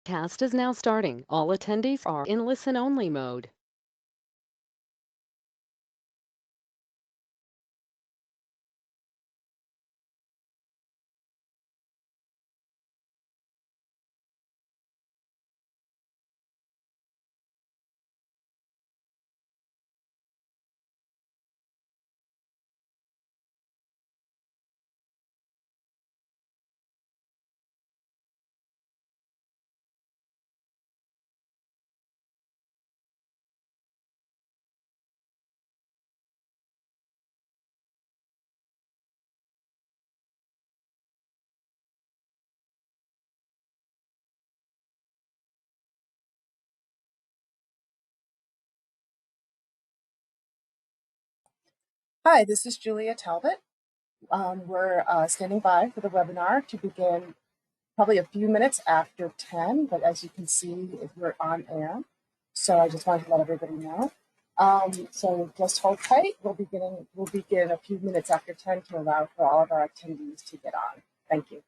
Cast is now starting. All attendees are in listen-only mode. Hi, this is Julia Talbot. We're standing by for the webinar to begin probably a few minutes after 10, but as you can see, we're on air. So I just wanted to let everybody know. So just hold tight. We'll begin a few minutes after 10 to allow for all of our attendees to get on. Thank you.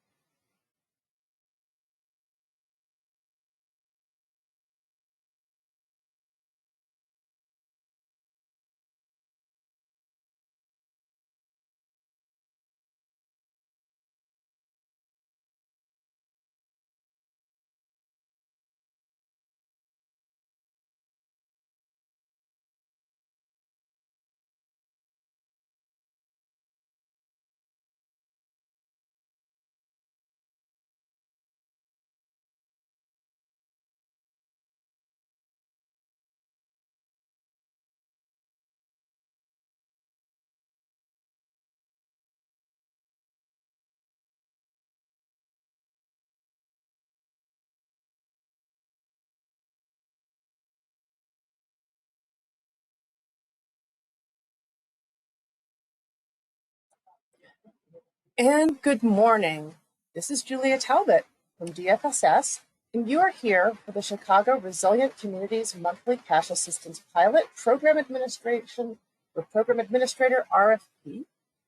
And good morning. This is Julia Talbot from DFSS, and you are here for the Chicago Resilient Communities Monthly Cash Assistance Pilot Program Administration or Program Administrator RFP.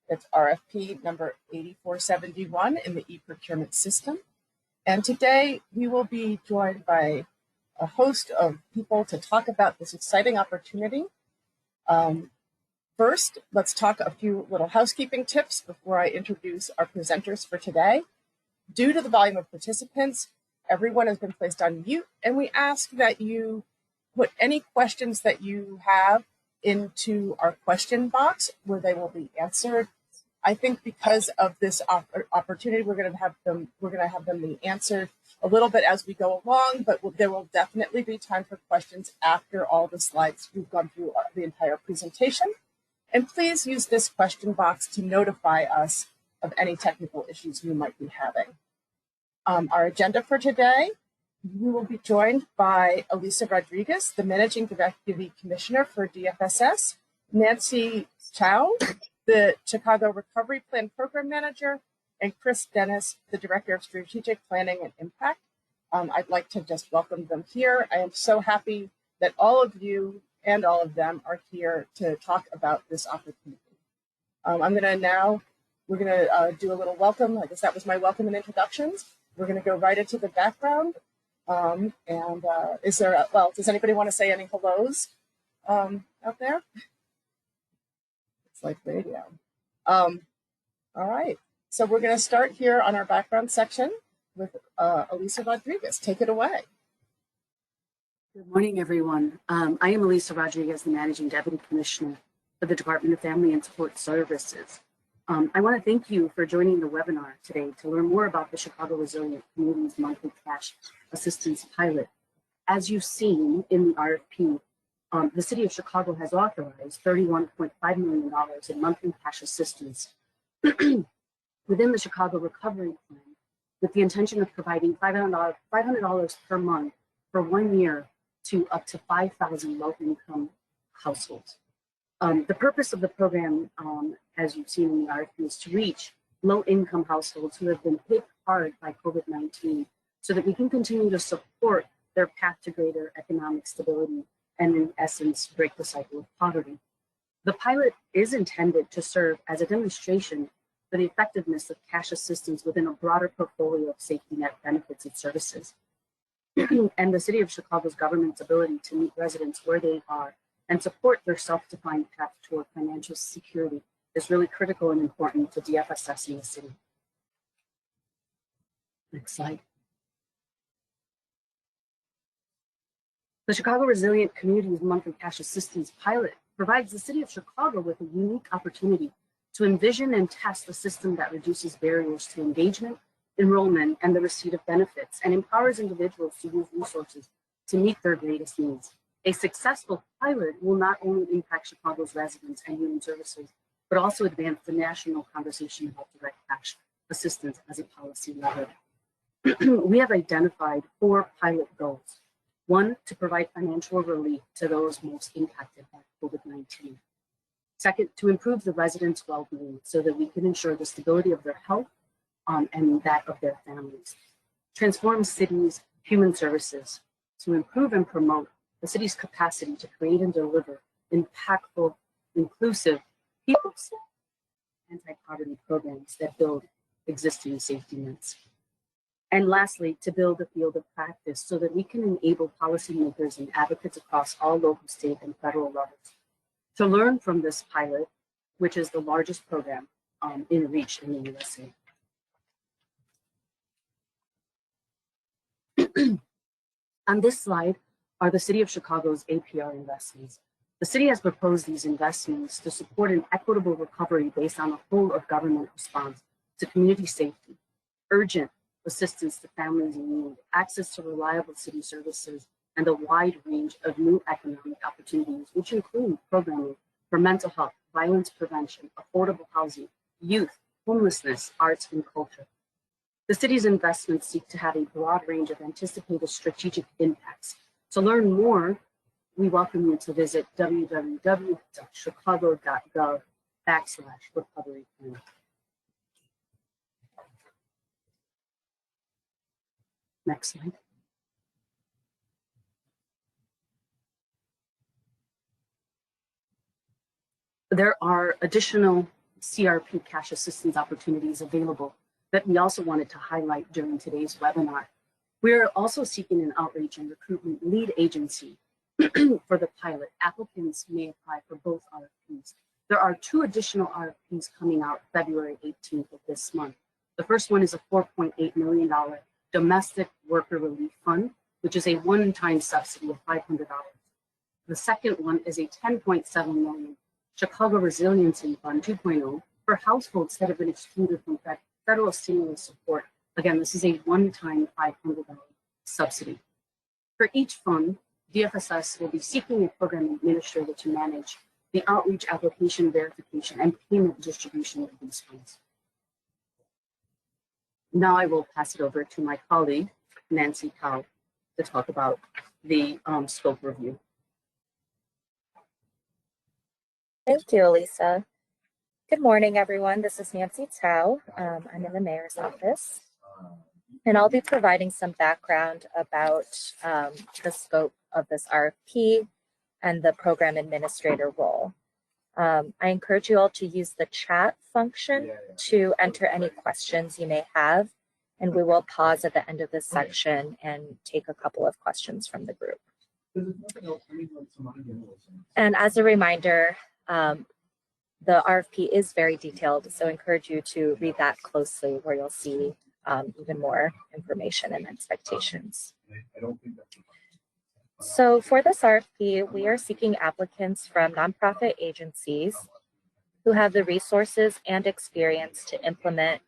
It's RFP number 8471 in the e-procurement system. And today we will be joined by a host of people to talk about this exciting opportunity. First, let's talk a few little housekeeping tips before I introduce our presenters for today. Due to the volume of participants, everyone has been placed on mute, and we ask that you put any questions that you have into our question box where they will be answered. I think because of this opportunity, we're going to have them be answered a little bit as we go along, but there will definitely be time for questions after all the slides. We've gone through the entire presentation. And please use this question box to notify us of any technical issues you might be having. Our agenda for today, we will be joined by Elisa Rodriguez, the Managing Deputy Commissioner for DFSS, Nancy Chow, the Chicago Recovery Plan Program Manager, and Chris Dennis, the Director of Strategic Planning and Impact. I'd like to just welcome them here. I am so happy that all of you and all of them are here to talk about this opportunity. We're going to do a little welcome. I guess that was my welcome and introductions. We're going to go right into the background. Does anybody want to say any hellos out there? It's like radio. All right. So we're going to start here on our background section with Elisa Rodriguez. Take it away. Good morning, everyone. I am Elisa Rodriguez, the Managing Deputy Commissioner for the Department of Family and Support Services. I want to thank you for joining the webinar today to learn more about the Chicago Resilient Communities Monthly Cash Assistance Pilot. As you've seen in the RFP, the City of Chicago has authorized $31.5 million in monthly cash assistance within the Chicago Recovery Plan with the intention of providing $500 per month for 1 year to up to 5,000 low-income households. The purpose of the program, as you've seen in the RFP, is to reach low-income households who have been hit hard by COVID-19 so that we can continue to support their path to greater economic stability and, in essence, break the cycle of poverty. The pilot is intended to serve as a demonstration for the effectiveness of cash assistance within a broader portfolio of safety net benefits and services. and the City of Chicago's government's ability to meet residents where they are and support their self-defined path toward financial security is really critical and important to DFSS in the city. Next slide. The Chicago Resilient Communities Monthly Cash Assistance Pilot provides the City of Chicago with a unique opportunity to envision and test a system that reduces barriers to engagement, enrollment, and the receipt of benefits, and empowers individuals to use resources to meet their greatest needs. A successful pilot will not only impact Chicago's residents and human services, but also advance the national conversation about direct cash assistance as a policy lever. We have identified 4 pilot goals. 1, to provide financial relief to those most impacted by COVID-19. Second, to improve the residents' well-being so that we can ensure the stability of their health and that of their families. Transform cities' human services to improve and promote the city's capacity to create and deliver impactful, inclusive, people-centered, anti-poverty programs that build existing safety nets. And lastly, to build a field of practice so that we can enable policymakers and advocates across all local, state, and federal levels to learn from this pilot, which is the largest program in reach in the USA. On this slide are the City of Chicago's APR investments. The city has proposed these investments to support an equitable recovery based on a whole of government response to community safety, urgent assistance to families in need, access to reliable city services, and a wide range of new economic opportunities, which include programming for mental health, violence prevention, affordable housing, youth, homelessness, arts, and culture. The city's investments seek to have a broad range of anticipated strategic impacts. To learn more, we welcome you to visit www.chicago.gov/recovery plan. Next slide. There are additional CRP cash assistance opportunities available that we also wanted to highlight during today's webinar. We're also seeking an outreach and recruitment lead agency for the pilot. Applicants may apply for both RFPs. There are 2 additional RFPs coming out February 18th of this month. The first one is a $4.8 million domestic worker relief fund, which is a one-time subsidy of $500. The second one is a $10.7 million Chicago Resiliency Fund 2.0 for households that have been excluded from federal stimulus support. Again, this is a one-time $500 subsidy. For each fund, DFSS will be seeking a program administrator to manage the outreach, application verification, and payment distribution of these funds. Now I will pass it over to my colleague, Nancy Cao, to talk about the scope review. Thank you, Elisa. Good morning, everyone. This is Nancy Cao. I'm in the mayor's office, and I'll be providing some background about the scope of this RFP and the program administrator role. I encourage you all to use the chat function to enter any questions you may have, and we will pause at the end of this section and take a couple of questions from the group. And as a reminder, the RFP is very detailed, so I encourage you to read that closely where you'll see even more information and expectations. So for this RFP, we are seeking applicants from nonprofit agencies who have the resources and experience to implement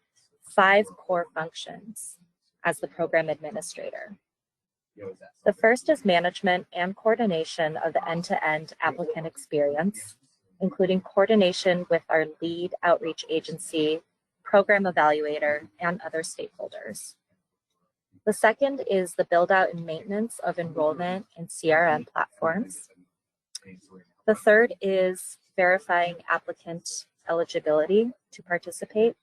5 core functions as the program administrator. The first is management and coordination of the end-to-end applicant experience, including coordination with our lead outreach agency, program evaluator, and other stakeholders. The second is the build out and maintenance of enrollment and CRM platforms. The third is verifying applicant eligibility to participate.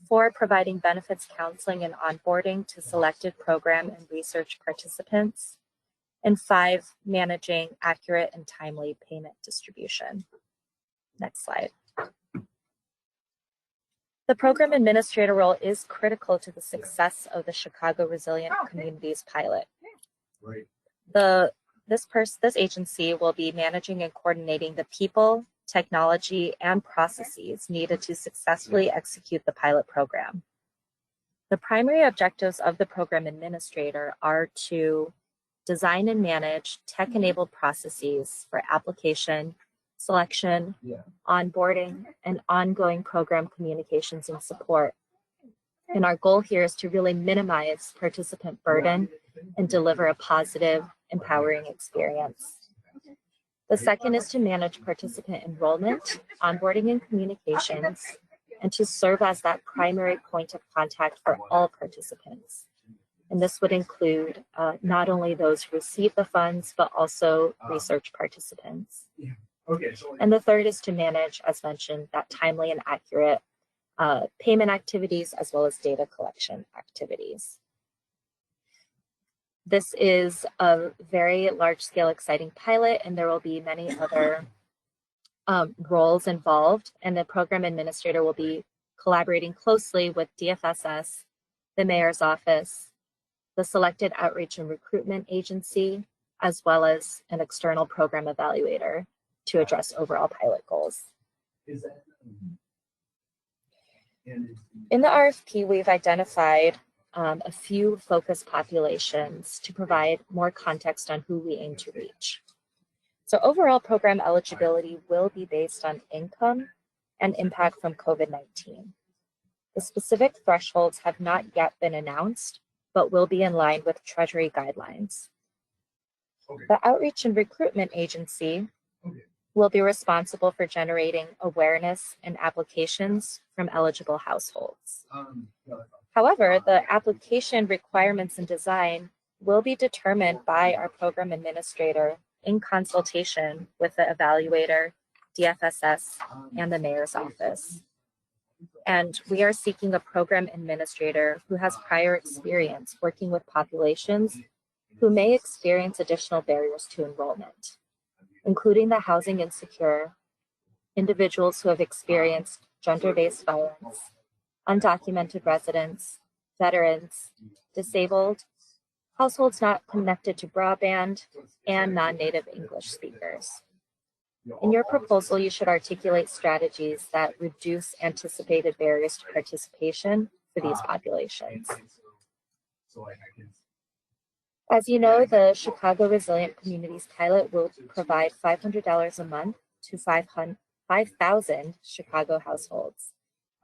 4, providing benefits counseling and onboarding to selected program and research participants. And 5, managing accurate and timely payment distribution. Next slide. The program administrator role is critical to the success of the Chicago Resilient Communities pilot. This agency will be managing and coordinating the people, technology, and processes needed to successfully execute the pilot program. The primary objectives of the program administrator are to design and manage tech-enabled processes for application, selection, onboarding, and ongoing program communications and support. And our goal here is to really minimize participant burden and deliver a positive, empowering experience. The second is to manage participant enrollment, onboarding, and communications, and to serve as that primary point of contact for all participants. And this would include not only those who receive the funds, but also research participants. And the third is to manage, as mentioned, that timely and accurate payment activities as well as data collection activities. This is a very large-scale, exciting pilot, and there will be many other roles involved, and the program administrator will be collaborating closely with DFSS, the mayor's office, the selected outreach and recruitment agency, as well as an external program evaluator to address overall pilot goals. In the RFP, we've identified a few focus populations to provide more context on who we aim to reach. So overall program eligibility will be based on income and impact from COVID-19. The specific thresholds have not yet been announced, but will be in line with Treasury guidelines. The Outreach and Recruitment Agency will be responsible for generating awareness and applications from eligible households. However, the application requirements and design will be determined by our program administrator in consultation with the evaluator, DFSS, and the mayor's office. And we are seeking a program administrator who has prior experience working with populations who may experience additional barriers to enrollment, including the housing insecure, individuals who have experienced gender-based violence, undocumented residents, veterans, disabled, households not connected to broadband, and non-native English speakers. In your proposal, you should articulate strategies that reduce anticipated barriers to participation for these populations. As you know, the Chicago Resilient Communities pilot will provide $500 a month to 5,000 Chicago households,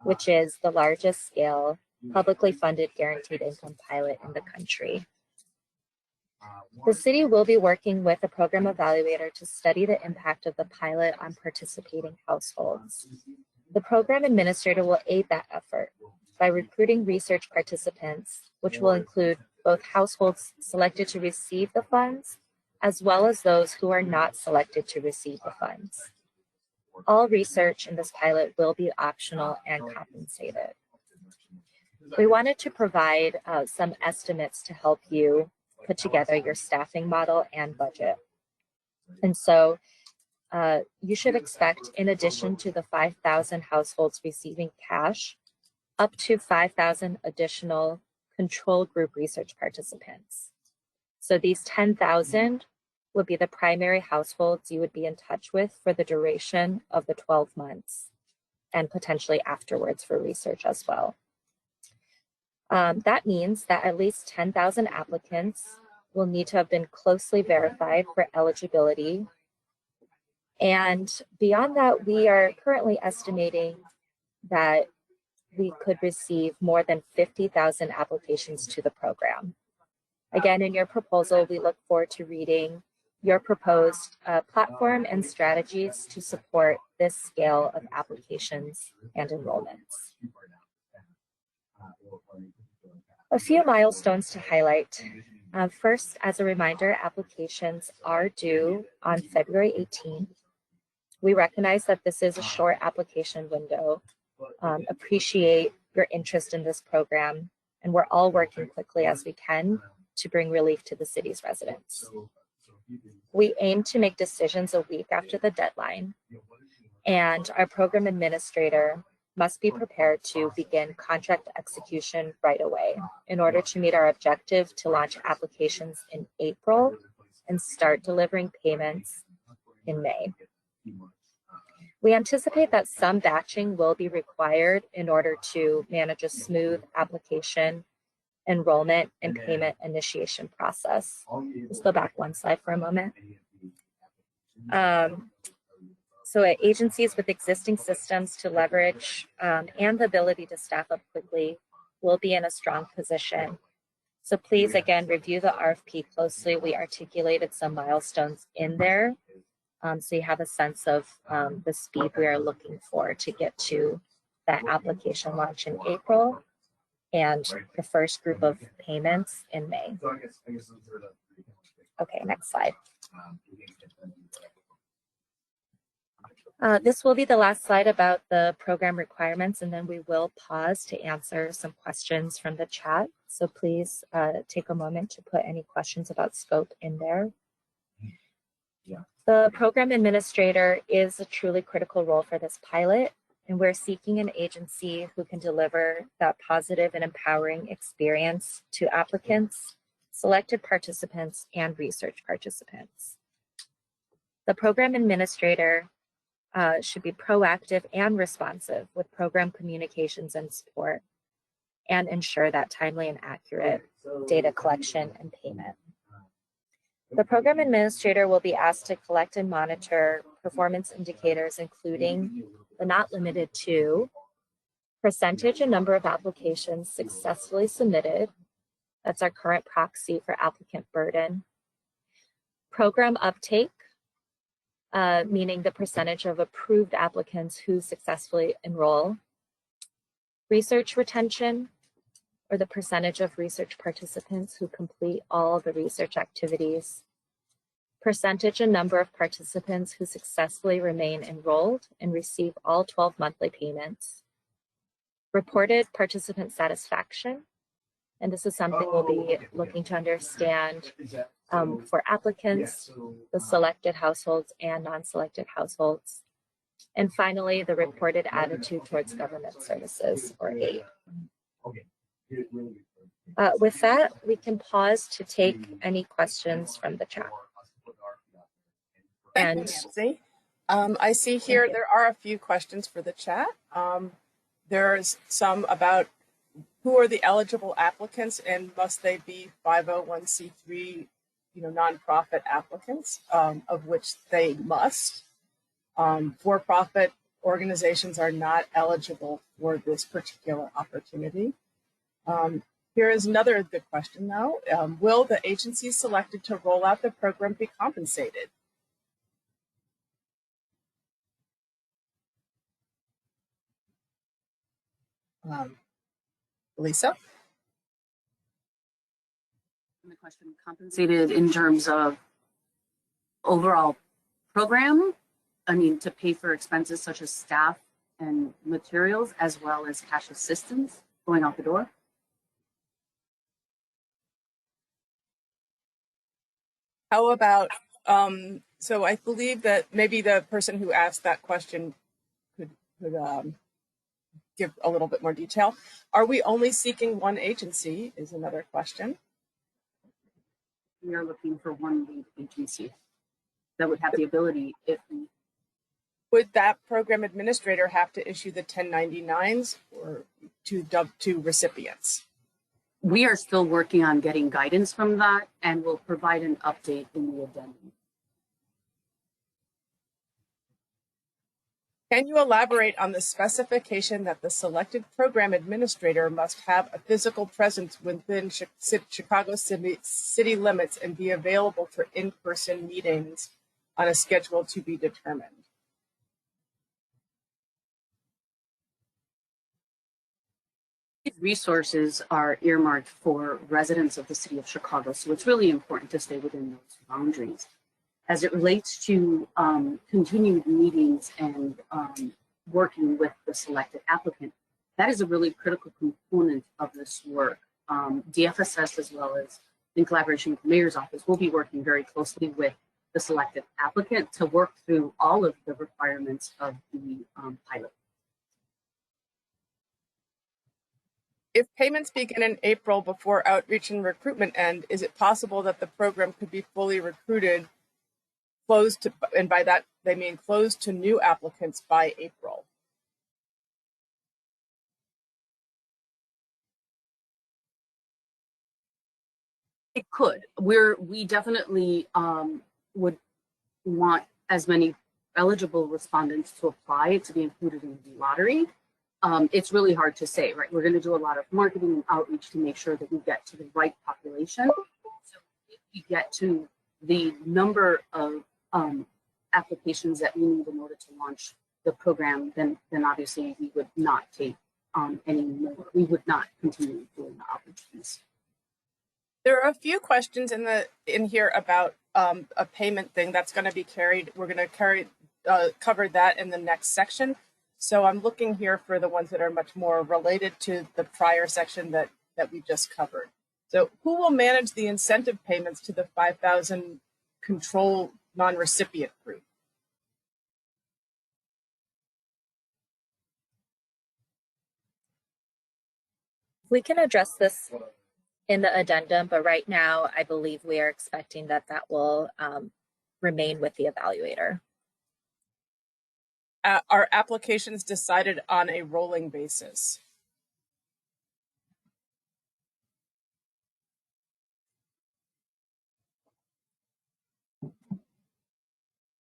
which is the largest scale publicly funded guaranteed income pilot in the country. The city will be working with a program evaluator to study the impact of the pilot on participating households. The program administrator will aid that effort by recruiting research participants, which will include both households selected to receive the funds, as well as those who are not selected to receive the funds. All research in this pilot will be optional and compensated. We wanted to provide some estimates to help you put together your staffing model and budget. And so you should expect, in addition to the 5,000 households receiving cash, up to 5,000 additional control group research participants. So these 10,000 would be the primary households you would be in touch with for the duration of the 12 months and potentially afterwards for research as well. That means that at least 10,000 applicants will need to have been closely verified for eligibility. And beyond that, we are currently estimating that we could receive more than 50,000 applications to the program. Again, in your proposal, we look forward to reading your proposed platform and strategies to support this scale of applications and enrollments. A few milestones to highlight. First, as a reminder, applications are due on February 18th. We recognize that this is a short application window. Appreciate your interest in this program, and we're all working quickly as we can to bring relief to the city's residents. We aim to make decisions a week after the deadline, and our program administrator must be prepared to begin contract execution right away in order to meet our objective to launch applications in April and start delivering payments in May. We anticipate that some batching will be required in order to manage a smooth application, enrollment, and payment initiation process. Let's go back one slide for a moment. So at agencies with existing systems to leverage and the ability to staff up quickly will be in a strong position. So please, again, review the RFP closely. We articulated some milestones in there. So you have a sense of the speed we are looking for to get to that application launch in April and the first group of payments in May. Okay, next slide. This will be the last slide about the program requirements, and then we will pause to answer some questions from the chat. So please take a moment to put any questions about scope in there. The program administrator is a truly critical role for this pilot, and we're seeking an agency who can deliver that positive and empowering experience to applicants, selected participants, and research participants. The program administrator should be proactive and responsive with program communications and support, and ensure that timely and accurate data collection and payment. The program administrator will be asked to collect and monitor performance indicators, including but not limited to percentage and number of applications successfully submitted. That's our current proxy for applicant burden. Program uptake, meaning the percentage of approved applicants who successfully enroll. Research retention, or the percentage of research participants who complete all the research activities. Percentage and number of participants who successfully remain enrolled and receive all 12 monthly payments. Reported participant satisfaction, and this is something we'll be looking to understand for applicants, the selected households and non-selected households. And finally, the reported attitude towards government services, or aid. With that, we can pause to take any questions from the chat. Thank you, Nancy. I see here there are a few questions for the chat. There's some about who are the eligible applicants and must they be 501c3, nonprofit applicants, of which they must. For-profit organizations are not eligible for this particular opportunity. Here is another good question, though. Will the agencies selected to roll out the program be compensated? Lisa? The question, compensated in terms of overall program, to pay for expenses such as staff and materials, as well as cash assistance going out the door? How about, so I believe that maybe the person who asked that question could give a little bit more detail. Are we only seeking one agency is another question. We are looking for one lead agency that would have the ability, if we... Would that program administrator have to issue the 1099s or to recipients? We are still working on getting guidance from that, and we'll provide an update in the addendum. Can you elaborate on the specification that the selected program administrator must have a physical presence within Chicago city limits and be available for in-person meetings on a schedule to be determined? These resources are earmarked for residents of the city of Chicago, so it's really important to stay within those boundaries. As it relates to continued meetings and working with the selected applicant, that is a really critical component of this work. DFSS, as well as in collaboration with the mayor's office, will be working very closely with the selected applicant to work through all of the requirements of the pilot. If payments begin in April before outreach and recruitment end, is it possible that the program could be fully recruited, closed to, and by that they mean closed to new applicants by April? It could. We definitely would want as many eligible respondents to apply to be included in the lottery. It's really hard to say, right? We're going to do a lot of marketing and outreach to make sure that we get to the right population. So if we get to the number of applications that we need in order to launch the program, then obviously we would not take any more. We would not continue doing the outreach piece. There are a few questions in here about a payment thing that's going to be carried. We're going to cover that in the next section. So I'm looking here for the ones that are much more related to the prior section that we just covered. So who will manage the incentive payments to the 5,000 control non-recipient group? We can address this in the addendum, but right now I believe we are expecting that will remain with the evaluator. Are applications decided on a rolling basis?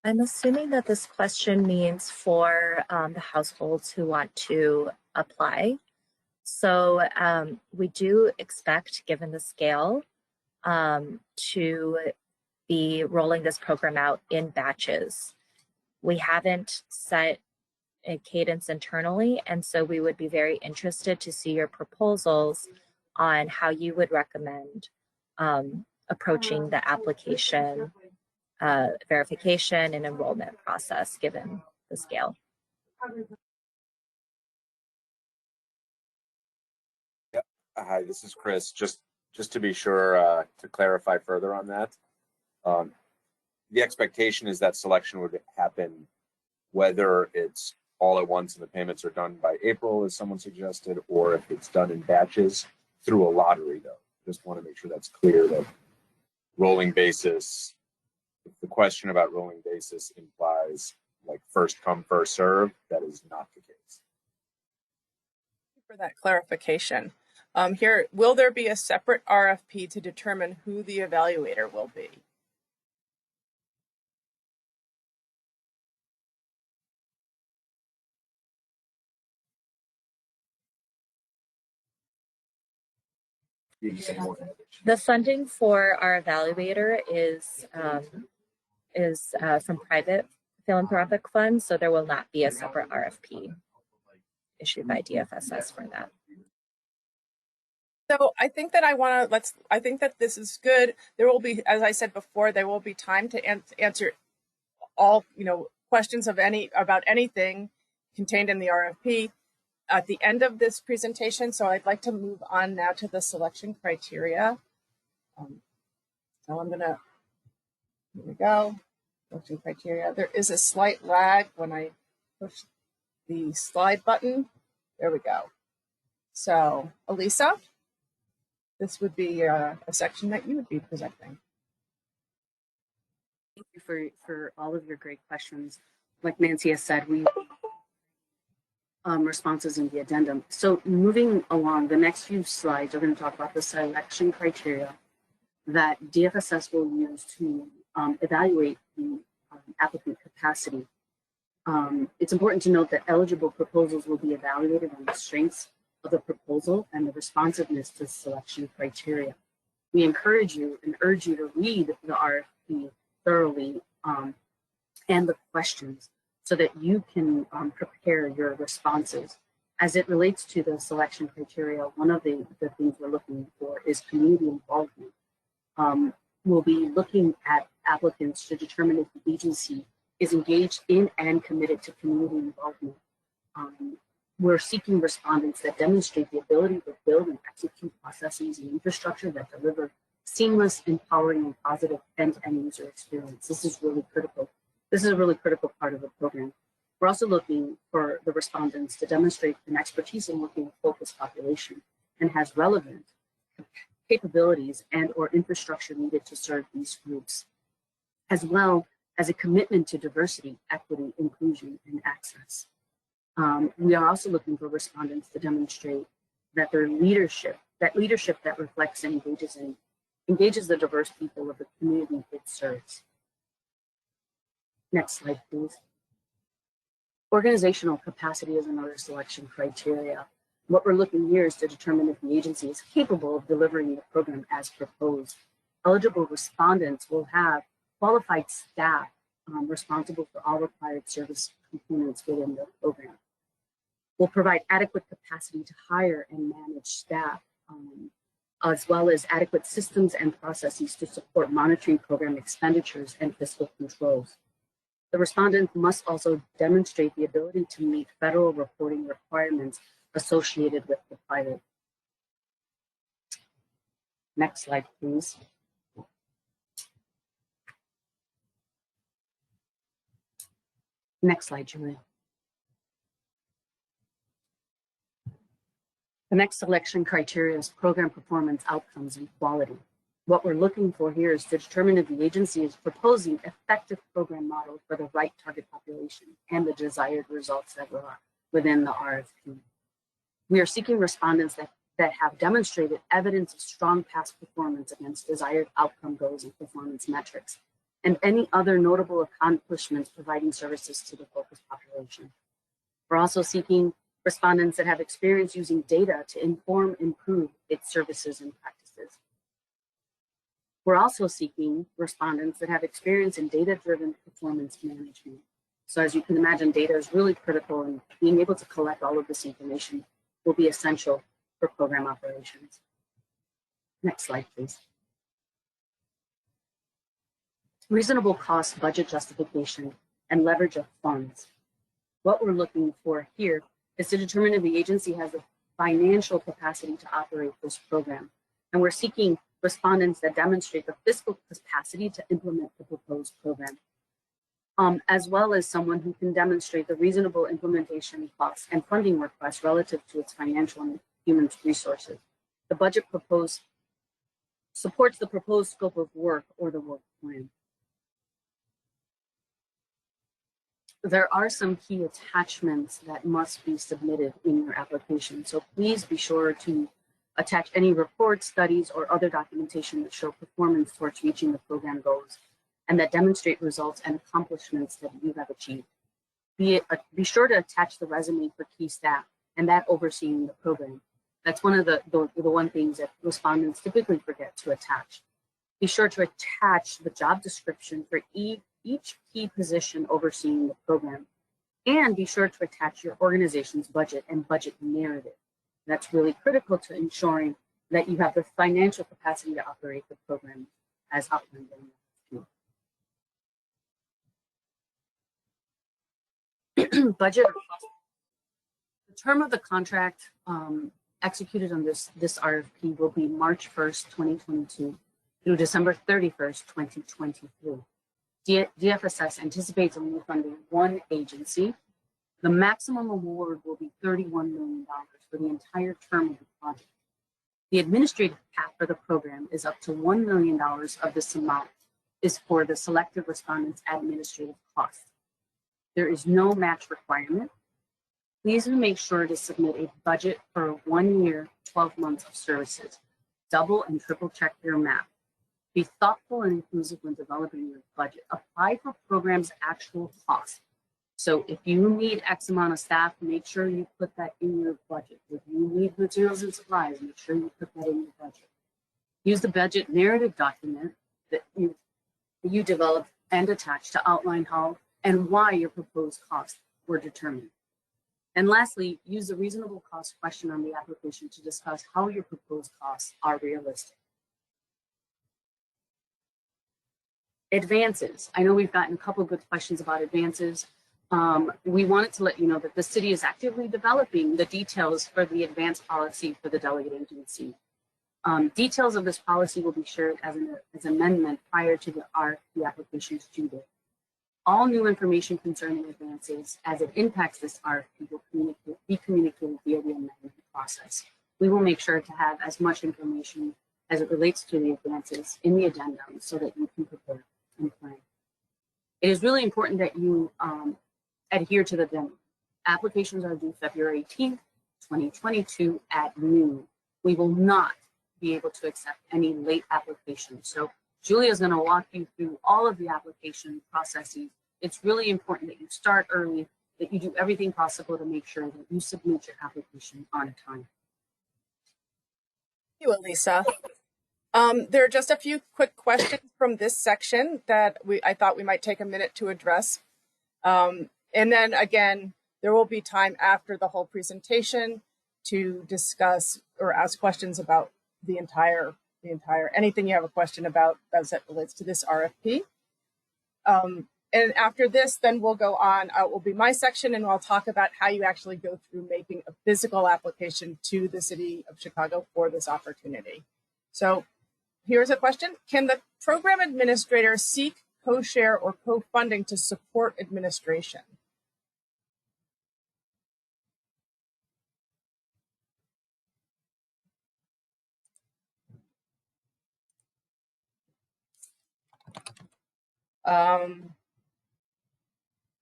I'm assuming that this question means for the households who want to apply. So we do expect, given the scale, to be rolling this program out in batches. We haven't set a cadence internally, and so we would be very interested to see your proposals on how you would recommend approaching the application, verification, and enrollment process, given the scale. Hi, this is Chris. Just to be sure, to clarify further on that, the expectation is that selection would happen whether it's all at once and the payments are done by April, as someone suggested, or if it's done in batches through a lottery, though. Just want to make sure that's clear that rolling basis, if the question about rolling basis implies like first come, first serve, that is not the case. Thank you for that clarification. Here, will there be a separate RFP to determine who the evaluator will be? The funding for our evaluator is from private philanthropic funds, so there will not be a separate RFP issued by DFSS for that. So I think that I think that this is good. There will be, as I said before, there will be time to answer all, questions about anything contained in the RFP at the end of this presentation. So I'd like to move on now to the selection criteria. So here we go, selection criteria. There is a slight lag when I push the slide button. There we go. So Elisa, this would be a section that you would be presenting. Thank you for all of your great questions. Like Nancy has said, we responses in the addendum. So moving along, the next few slides are going to talk about the selection criteria that DFSS will use to evaluate the applicant capacity. It's important to note that eligible proposals will be evaluated on the strengths of the proposal and the responsiveness to selection criteria. We encourage you and urge you to read the RFP thoroughly and the questions so that you can prepare your responses. As it relates to the selection criteria, one of the things we're looking for is community involvement. We'll be looking at applicants to determine if the agency is engaged in and committed to community involvement. We're seeking respondents that demonstrate the ability to build and execute processes and infrastructure that deliver seamless, empowering, and positive end-to-end user experience. This is really critical. This is a really critical part of the program. We're also looking for the respondents to demonstrate an expertise in working with focused population. and has relevant capabilities and or infrastructure needed to serve these groups, as well as a commitment to diversity, equity, inclusion, and access. We are also looking for respondents to demonstrate that their leadership that reflects and engages the diverse people of the community it serves. Next slide, please. Organizational capacity is another selection criteria. What we're looking here is to determine if the agency is capable of delivering the program as proposed. Eligible respondents will have qualified staff responsible for all required service components within the program. Will provide adequate capacity to hire and manage staff, as well as adequate systems and processes to support monitoring program expenditures and fiscal controls. The respondent must also demonstrate the ability to meet federal reporting requirements associated with the pilot. Next slide, please. Next slide, Julia. The next selection criteria is program performance outcomes and quality. What we're looking for here is to determine if the agency is proposing effective program models for the right target population and the desired results that are within the RFP. We are seeking respondents that have demonstrated evidence of strong past performance against desired outcome goals and performance metrics, and any other notable accomplishments providing services to the focus population. We're also seeking respondents that have experience using data to inform, improve its services and practices. We're also seeking respondents that have experience in data-driven performance management. So as you can imagine, data is really critical, and being able to collect all of this information will be essential for program operations. Next slide, please. Reasonable cost, budget justification, and leverage of funds. What we're looking for here is to determine if the agency has the financial capacity to operate this program. And we're seeking respondents that demonstrate the fiscal capacity to implement the proposed program, as well as someone who can demonstrate the reasonable implementation costs and funding requests relative to its financial and human resources. The budget proposed supports the proposed scope of work or the work plan. There are some key attachments that must be submitted in your application. So please be sure to attach any reports, studies, or other documentation that show performance towards reaching the program goals and that demonstrate results and accomplishments that you have achieved. Be sure to attach the resume for key staff and that overseeing the program. That's one of the one things that respondents typically forget to attach. Be sure to attach the job description for each key position overseeing the program, and be sure to attach your organization's budget and budget narrative. That's really critical to ensuring that you have the financial capacity to operate the program as outlined in the budget. The term of the contract executed on this RFP will be March 1st, 2022 through December 31st, 2023. DFSS anticipates only funding one agency. The maximum award will be $31 million for the entire term of the project. The administrative cap for the program is up to $1 million of this amount is for the selected respondent's administrative costs. There is no match requirement. Please make sure to submit a budget for 1 year, 12 months of services. Double and triple check your map. Be thoughtful and inclusive when developing your budget. Apply for programs' actual costs. So if you need X amount of staff, make sure you put that in your budget. If you need materials and supplies, make sure you put that in your budget. Use the budget narrative document that you developed and attached to outline how and why your proposed costs were determined. And lastly, use the reasonable cost question on the application to discuss how your proposed costs are realistic. Advances. I know we've gotten a couple of good questions about advances. We wanted to let you know that the city is actively developing the details for the advance policy for the delegate agency. Details of this policy will be shared as an amendment prior to the RFP application's due date. All new information concerning advances as it impacts this RFP will be communicated via the amendment process. we will make sure to have as much information as it relates to the advances in the addendum so that you can prepare and plan. It is really important that you adhere to the deadline. Applications are due February 18th, 2022 at noon. We will not be able to accept any late applications. So Julia is going to walk you through all of the application processes. It's really important that you start early, that you do everything possible to make sure that you submit your application on time. Thank you, Elisa. There are just a few quick questions from this section that I thought we might take a minute to address. And then again, there will be time after the whole presentation to discuss or ask questions about the entire, anything you have a question about as it relates to this RFP. And after this, then we'll go on, will be my section, and I'll talk about how you actually go through making a physical application to the City of Chicago for this opportunity. So here's a question. Can the program administrator seek co-share or co-funding to support administration?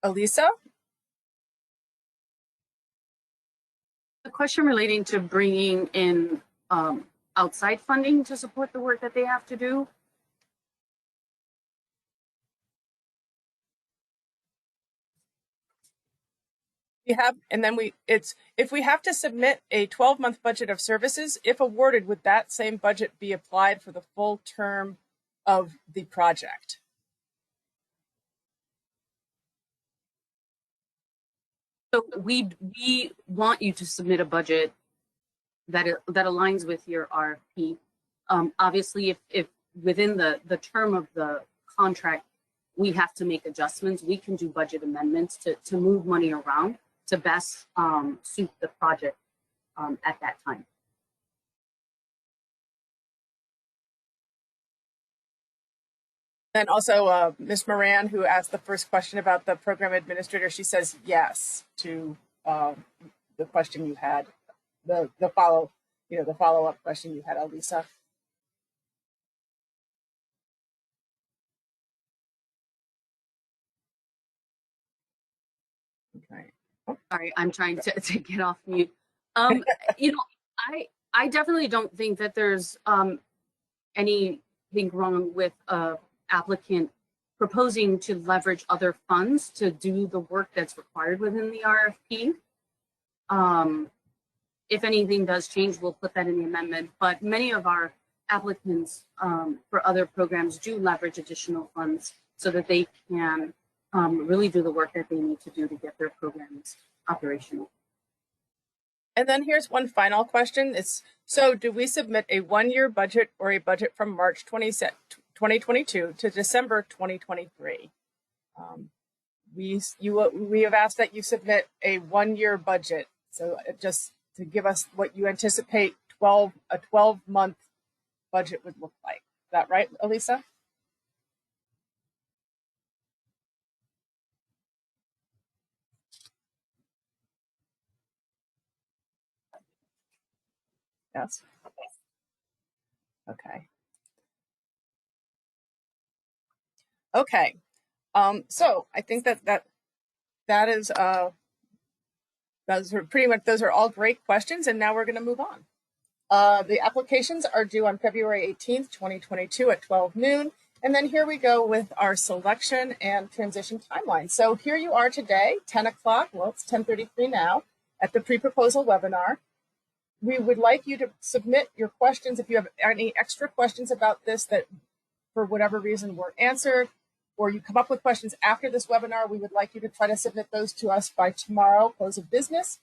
Elisa? The question relating to bringing in outside funding to support the work that they have to do. We have, and then if we have to submit a 12-month budget of services, if awarded, would that same budget be applied for the full term of the project? So we want you to submit a budget that aligns with your RFP. Obviously, if within the term of the contract, we have to make adjustments, we can do budget amendments to move money around to best suit the project at that time. And also Ms. Moran, who asked the first question about the program administrator, she says yes to the question you had, the follow-up question you had, Elisa. Okay. Oh. Sorry, I'm trying to get off mute. I definitely don't think that there's anything wrong with applicant proposing to leverage other funds to do the work that's required within the RFP. If anything does change, we'll put that in the amendment, but many of our applicants for other programs do leverage additional funds so that they can really do the work that they need to do to get their programs operational. And then here's one final question. So do we submit a one-year budget or a budget from March 2022 to December 2023? We have asked that you submit a one-year budget. So just to give us what you anticipate a 12-month budget would look like. Is that right, Elisa? Yes. Okay. Okay. So I think that is those are all great questions, and now we're going to move on. The applications are due on February 18th, 2022 at 12 noon. And then here we go with our selection and transition timeline. So here you are today, 10 o'clock. Well, it's 10:33 now at the pre-proposal webinar. We would like you to submit your questions if you have any extra questions about this that for whatever reason weren't answered, or you come up with questions after this webinar. We would like you to try to submit those to us by tomorrow, close of business.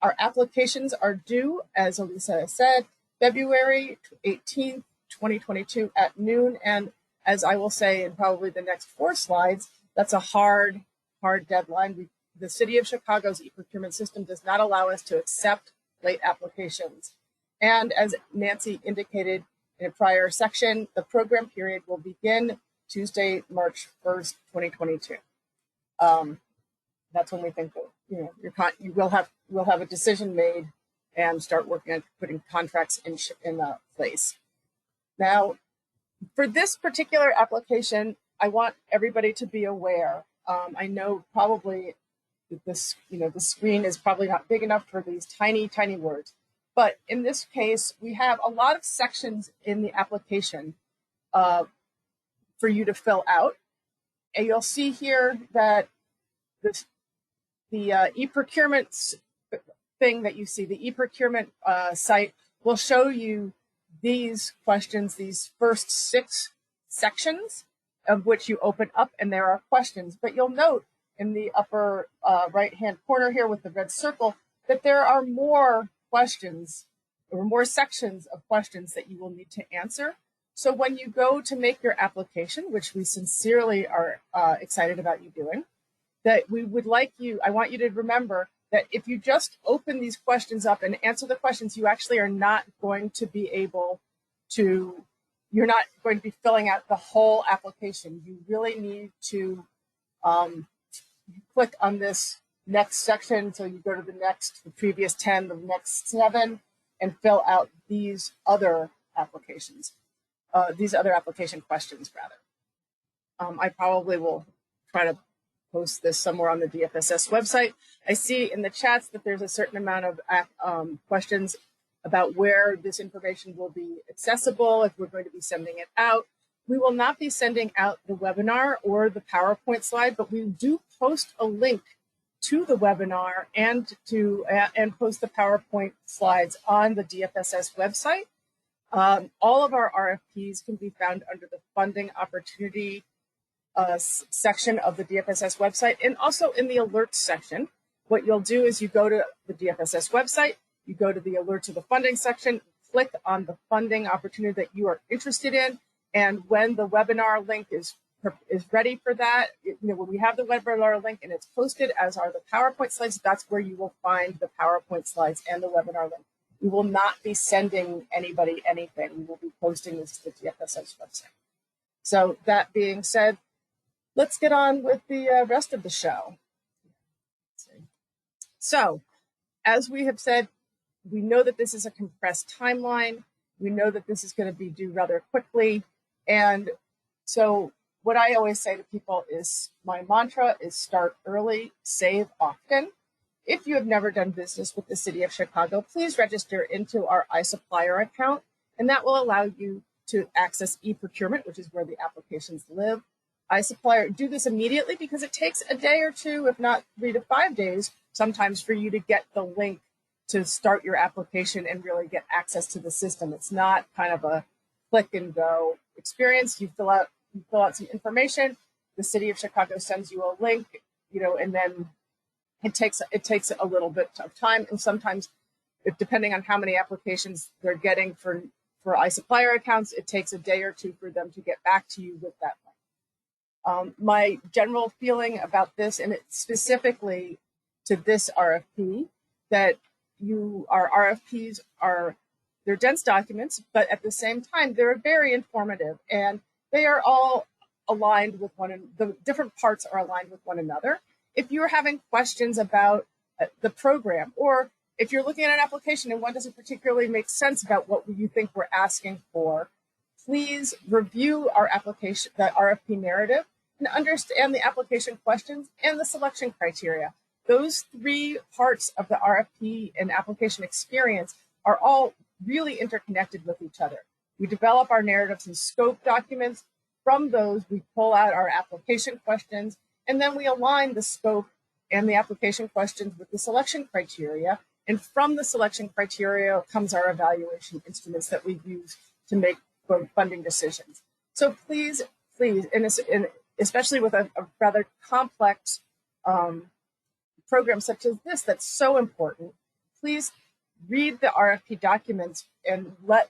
Our applications are due, as Elisa has said, February 18th, 2022 at noon. And as I will say in probably the next 4 slides, that's a hard deadline. The City of Chicago's e-procurement system does not allow us to accept late applications. And as Nancy indicated in a prior section, the program period will begin Tuesday, March 1st, 2022. That's when we think that we'll have a decision made and start working on putting contracts in place. Now, for this particular application, I want everybody to be aware. I know probably that this, the screen is probably not big enough for these tiny, tiny words. But in this case, we have a lot of sections in the application for you to fill out. And you'll see here that the e-procurement thing that you see, the e-procurement site will show you these questions, these first 6 sections of which you open up, and there are questions. But you'll note in the upper right-hand corner here with the red circle that there are more questions or more sections of questions that you will need to answer. So when you go to make your application, which we sincerely are excited about you doing, that I want you to remember that if you just open these questions up and answer the questions, you actually are not going to be able to, you're not going to be filling out the whole application. You really need to click on this next section. So you go to the previous 10, the next 7, and fill out these other applications, these other application questions, rather. I probably will try to post this somewhere on the DFSS website. I see in the chats that there's a certain amount of questions about where this information will be accessible, if we're going to be sending it out. We will not be sending out the webinar or the PowerPoint slide, but we do post a link to the webinar and post the PowerPoint slides on the DFSS website. All of our RFPs can be found under the funding opportunity section of the DFSS website, and also in the alerts section. What you'll do is you go to the DFSS website, you go to the alerts to the funding section, click on the funding opportunity that you are interested in, and when the webinar link is ready for that, when we have the webinar link and it's posted, as are the PowerPoint slides, that's where you will find the PowerPoint slides and the webinar link. We will not be sending anybody anything. We will be posting this to the DFSS website. So that being said, let's get on with the rest of the show. So, as we have said, we know that this is a compressed timeline. We know that this is going to be due rather quickly. And so what I always say to people is, my mantra is start early, save often. If you have never done business with the City of Chicago, please register into our iSupplier account, and that will allow you to access e-procurement, which is where the applications live. iSupplier, do this immediately because it takes a day or 2, if not 3 to 5 days, sometimes for you to get the link to start your application and really get access to the system. It's not kind of a click and go experience. You fill out some information, the City of Chicago sends you a link, and then it takes a little bit of time. And sometimes, depending on how many applications they're getting for iSupplier accounts, it takes a day or 2 for them to get back to you with that link. My general feeling about this, and it's specifically to this RFP, that our RFPs they're dense documents, but at the same time, they're very informative, and they are all aligned with the different parts are aligned with one another. If you're having questions about the program, or if you're looking at an application and one doesn't particularly make sense about what you think we're asking for, please review our application, the RFP narrative, and understand the application questions and the selection criteria. Those 3 parts of the RFP and application experience are all really interconnected with each other. We develop our narratives and scope documents. From those, we pull out our application questions, and then we align the scope and the application questions with the selection criteria. And from the selection criteria comes our evaluation instruments that we use to make funding decisions. So please, and especially with a rather complex program such as this that's so important, please read the RFP documents and let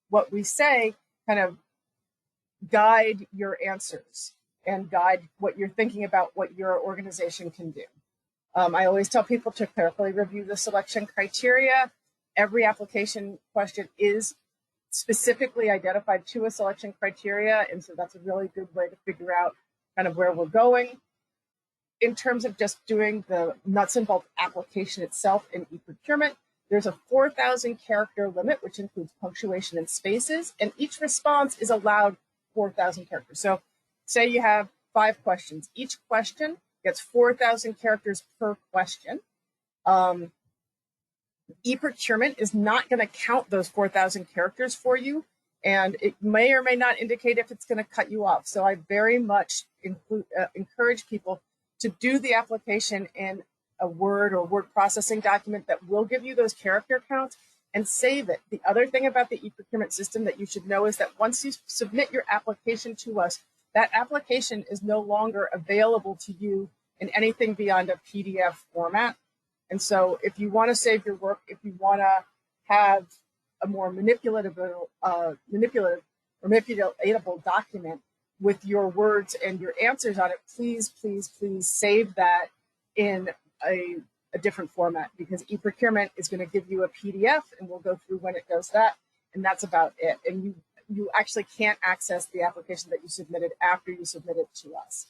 what we say kind of guide your answers and guide what you're thinking about what your organization can do. I always tell people to carefully review the selection criteria. Every application question is specifically identified to a selection criteria, and so that's a really good way to figure out kind of where we're going. In terms of just doing the nuts and bolts application itself in e-procurement, There's a 4,000 character limit, which includes punctuation and spaces, and each response is allowed 4,000 characters. So say you have 5 questions. Each question gets 4,000 characters per question. E-Procurement is not going to count those 4,000 characters for you, and it may or may not indicate if it's going to cut you off. So I very much encourage people to do the application in a Word or word processing document that will give you those character counts and save it. The other thing about the e-procurement system that you should know is that once you submit your application to us, that application is no longer available to you in anything beyond a PDF format. And so if you want to save your work, if you want to have a more manipulatable document with your words and your answers on it, please, please, please save that in a different format, because e-procurement is going to give you a PDF, and we'll go through when it does that, and that's about it. And you actually can't access the application that you submitted after you submit it to us.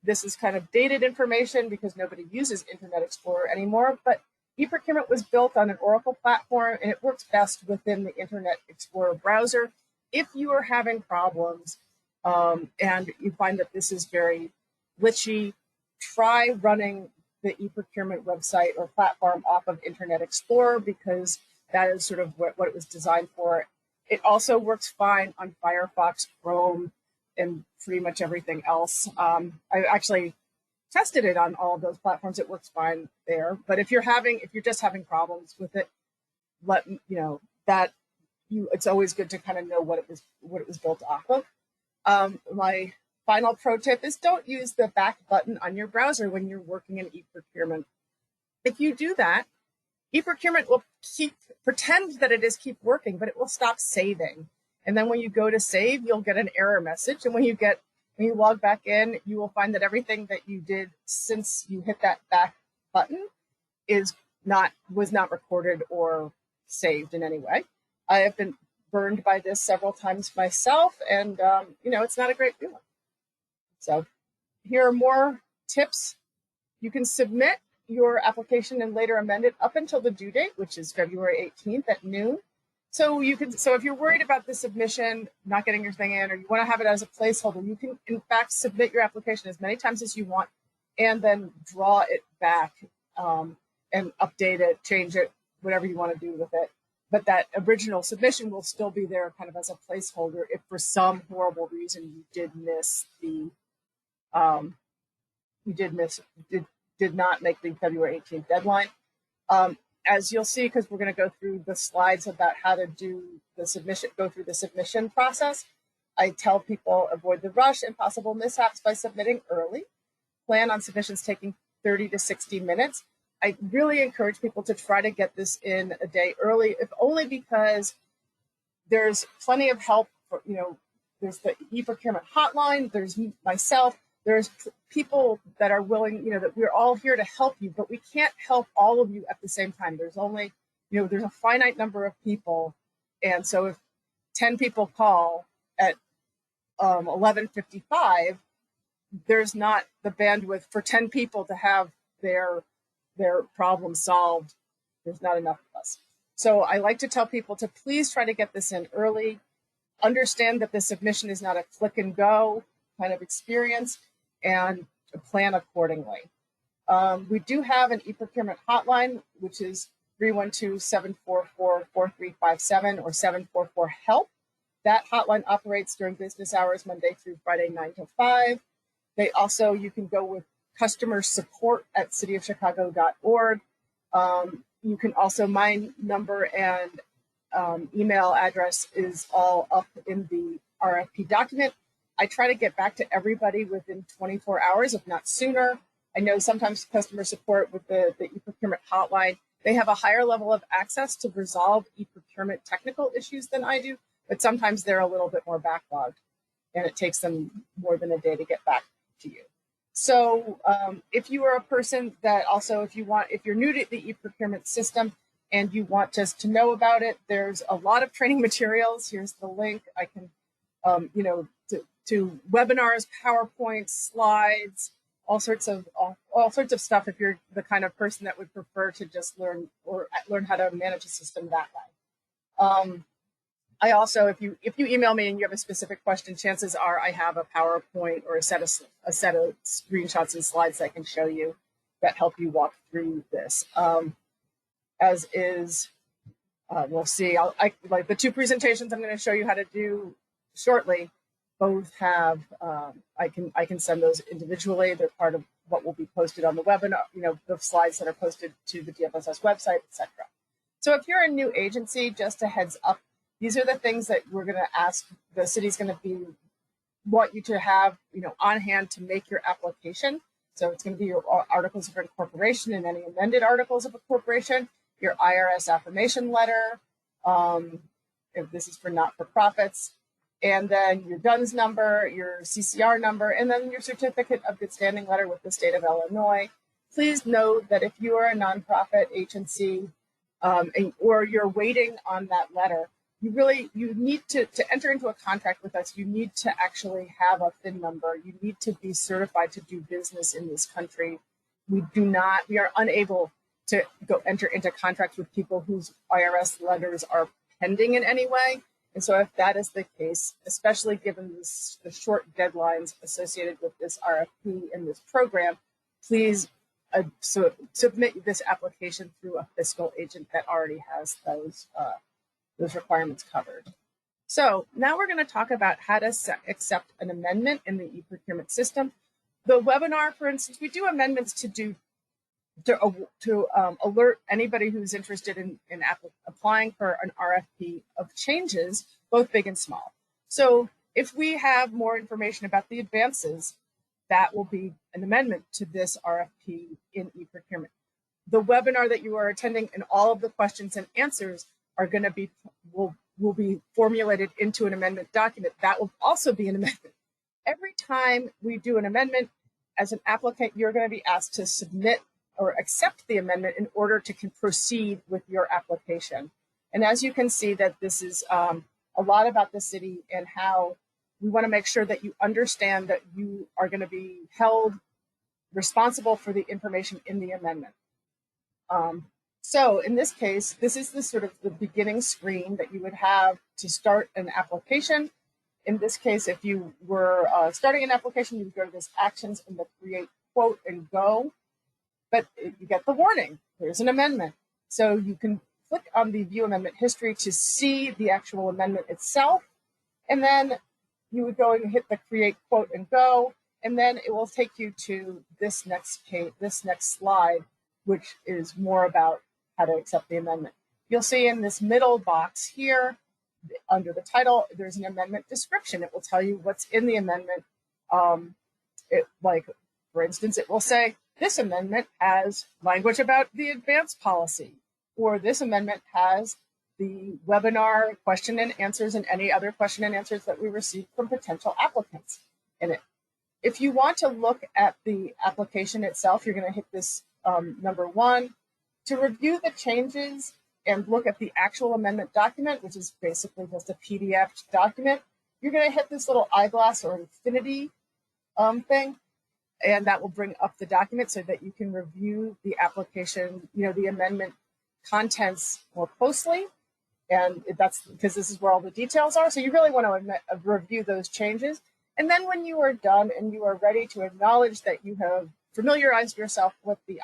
This is kind of dated information because nobody uses Internet Explorer anymore, but e-procurement was built on an Oracle platform, and it works best within the Internet Explorer browser. If you are having problems and you find that this is very glitchy, try running the e-procurement website or platform off of Internet Explorer, because that is sort of what it was designed for. It also works fine on Firefox, Chrome, and pretty much everything else. I actually tested it on all of those platforms. It works fine there. But if you're just having problems with it, it's always good to kind of know what it was built off of. My final pro tip is don't use the back button on your browser when you're working in e-procurement. If you do that, e-procurement will pretend that it is keep working, but it will stop saving. And then when you go to save, you'll get an error message. And when you log back in, you will find that everything that you did since you hit that back button was not recorded or saved in any way. I have been burned by this several times myself, and it's not a great feeling. So here are more tips. You can submit your application and later amend it up until the due date, which is February 18th at noon. So if you're worried about the submission not getting your thing in, or you want to have it as a placeholder, you can in fact submit your application as many times as you want and then draw it back and update it, change it, whatever you want to do with it. But that original submission will still be there kind of as a placeholder if for some horrible reason you did not make the February 18th deadline. As you'll see, because we're going to go through the slides about how to do the submission, go through the submission process, I tell people avoid the rush and possible mishaps by submitting early. Plan on submissions taking 30 to 60 minutes. I really encourage people to try to get this in a day early, if only because there's plenty of help. There's the e-procurement hotline, there's myself, there's people that are willing, that we're all here to help you, but we can't help all of you at the same time. There's only, there's a finite number of people. And so if 10 people call at 11:55, there's not the bandwidth for 10 people to have their problem solved. There's not enough of us. So I like to tell people to please try to get this in early. Understand that the submission is not a click and go kind of experience, and plan accordingly. We do have an e-procurement hotline, which is 312-744-4357 or 744-HELP. That hotline operates during business hours, Monday through Friday, 9 to 5. You can go with customer support at cityofchicago.org. You can also, my number and email address is all up in the RFP document. I try to get back to everybody within 24 hours, if not sooner. I know sometimes customer support with the e-procurement hotline, they have a higher level of access to resolve e-procurement technical issues than I do, but sometimes they're a little bit more backlogged, and it takes them more than a day to get back to you. So if you are a person that also, if you're new to the e-procurement system and you want us to know about it, there's a lot of training materials. Here's the link. I can, to webinars, PowerPoints, slides, all sorts of all sorts of stuff if you're the kind of person that would prefer to just learn how to manage a system that way. I also, if you email me and you have a specific question, chances are I have a PowerPoint or a set of screenshots and slides that I can show you that help you walk through this. As is, we'll see. Like the two presentations I'm going to show you how to do shortly. Both have I can send those individually. They're part of what will be posted on the webinar. You know, the slides that are posted to the DFSS website, etc. So if you're a new agency, just a heads up. These are the things that we're going to ask. The city's going to want you to have, on hand to make your application. So it's going to be your articles of incorporation and any amended articles of incorporation, your IRS affirmation letter, if this is for not-for-profits, and then your DUNS number, your CCR number, and then your certificate of good standing letter with the state of Illinois. Please note that if you are a nonprofit agency or you're waiting on that letter, you need to enter into a contract with us. You need to actually have a PIN number. You need to be certified to do business in this country. We are unable to go enter into contracts with people whose IRS letters are pending in any way. And so if that is the case, especially given the short deadlines associated with this RFP and this program, please submit this application through a fiscal agent that already has those requirements covered. So now we're going to talk about how to accept an amendment in the e-procurement system. The webinar, for instance, we do amendments to alert anybody who's interested in applying for an RFP of changes, both big and small. So if we have more information about the advances, that will be an amendment to this RFP in e-procurement. The webinar that you are attending and all of the questions and answers are going to be will be formulated into an amendment document. That will also be an amendment. Every time we do an amendment, as an applicant, you're going to be asked to submit or accept the amendment in order to proceed with your application. And as you can see, that this is a lot about the city and how we want to make sure that you understand that you are going to be held responsible for the information in the amendment. So in this case, this is the sort of the beginning screen that you would have to start an application. In this case, if you were starting an application, you would go to this actions and the create quote and go. But you get the warning, there's an amendment. So you can click on the view amendment history to see the actual amendment itself. And then you would go and hit the create quote and go. And then it will take you to this next page, this next slide, which is more about how to accept the amendment. You'll see in this middle box here, under the title, there's an amendment description. It will tell you what's in the amendment. For instance, it will say, this amendment has language about the advance policy, or this amendment has the webinar question and answers and any other question and answers that we received from potential applicants in it. If you want to look at the application itself, you're going to hit this number 1. To review the changes and look at the actual amendment document, which is basically just a PDF document, you're going to hit this little eyeglass or infinity thing, and that will bring up the document so that you can review the application, the amendment contents more closely. And that's because this is where all the details are. So you really want to review those changes. And then when you are done and you are ready to acknowledge that you have familiarized yourself with the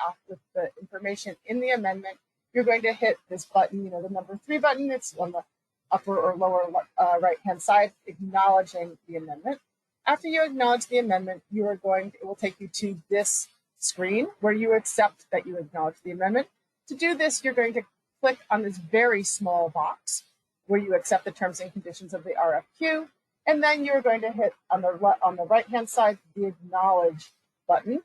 information in the amendment, you're going to hit this button, the number 3 button. It's on the upper or lower right-hand side, acknowledging the amendment. After you acknowledge the amendment, it will take you to this screen where you accept that you acknowledge the amendment. To do this, you're going to click on this very small box where you accept the terms and conditions of the RFQ, and then you're going to hit on the right-hand side the acknowledge button,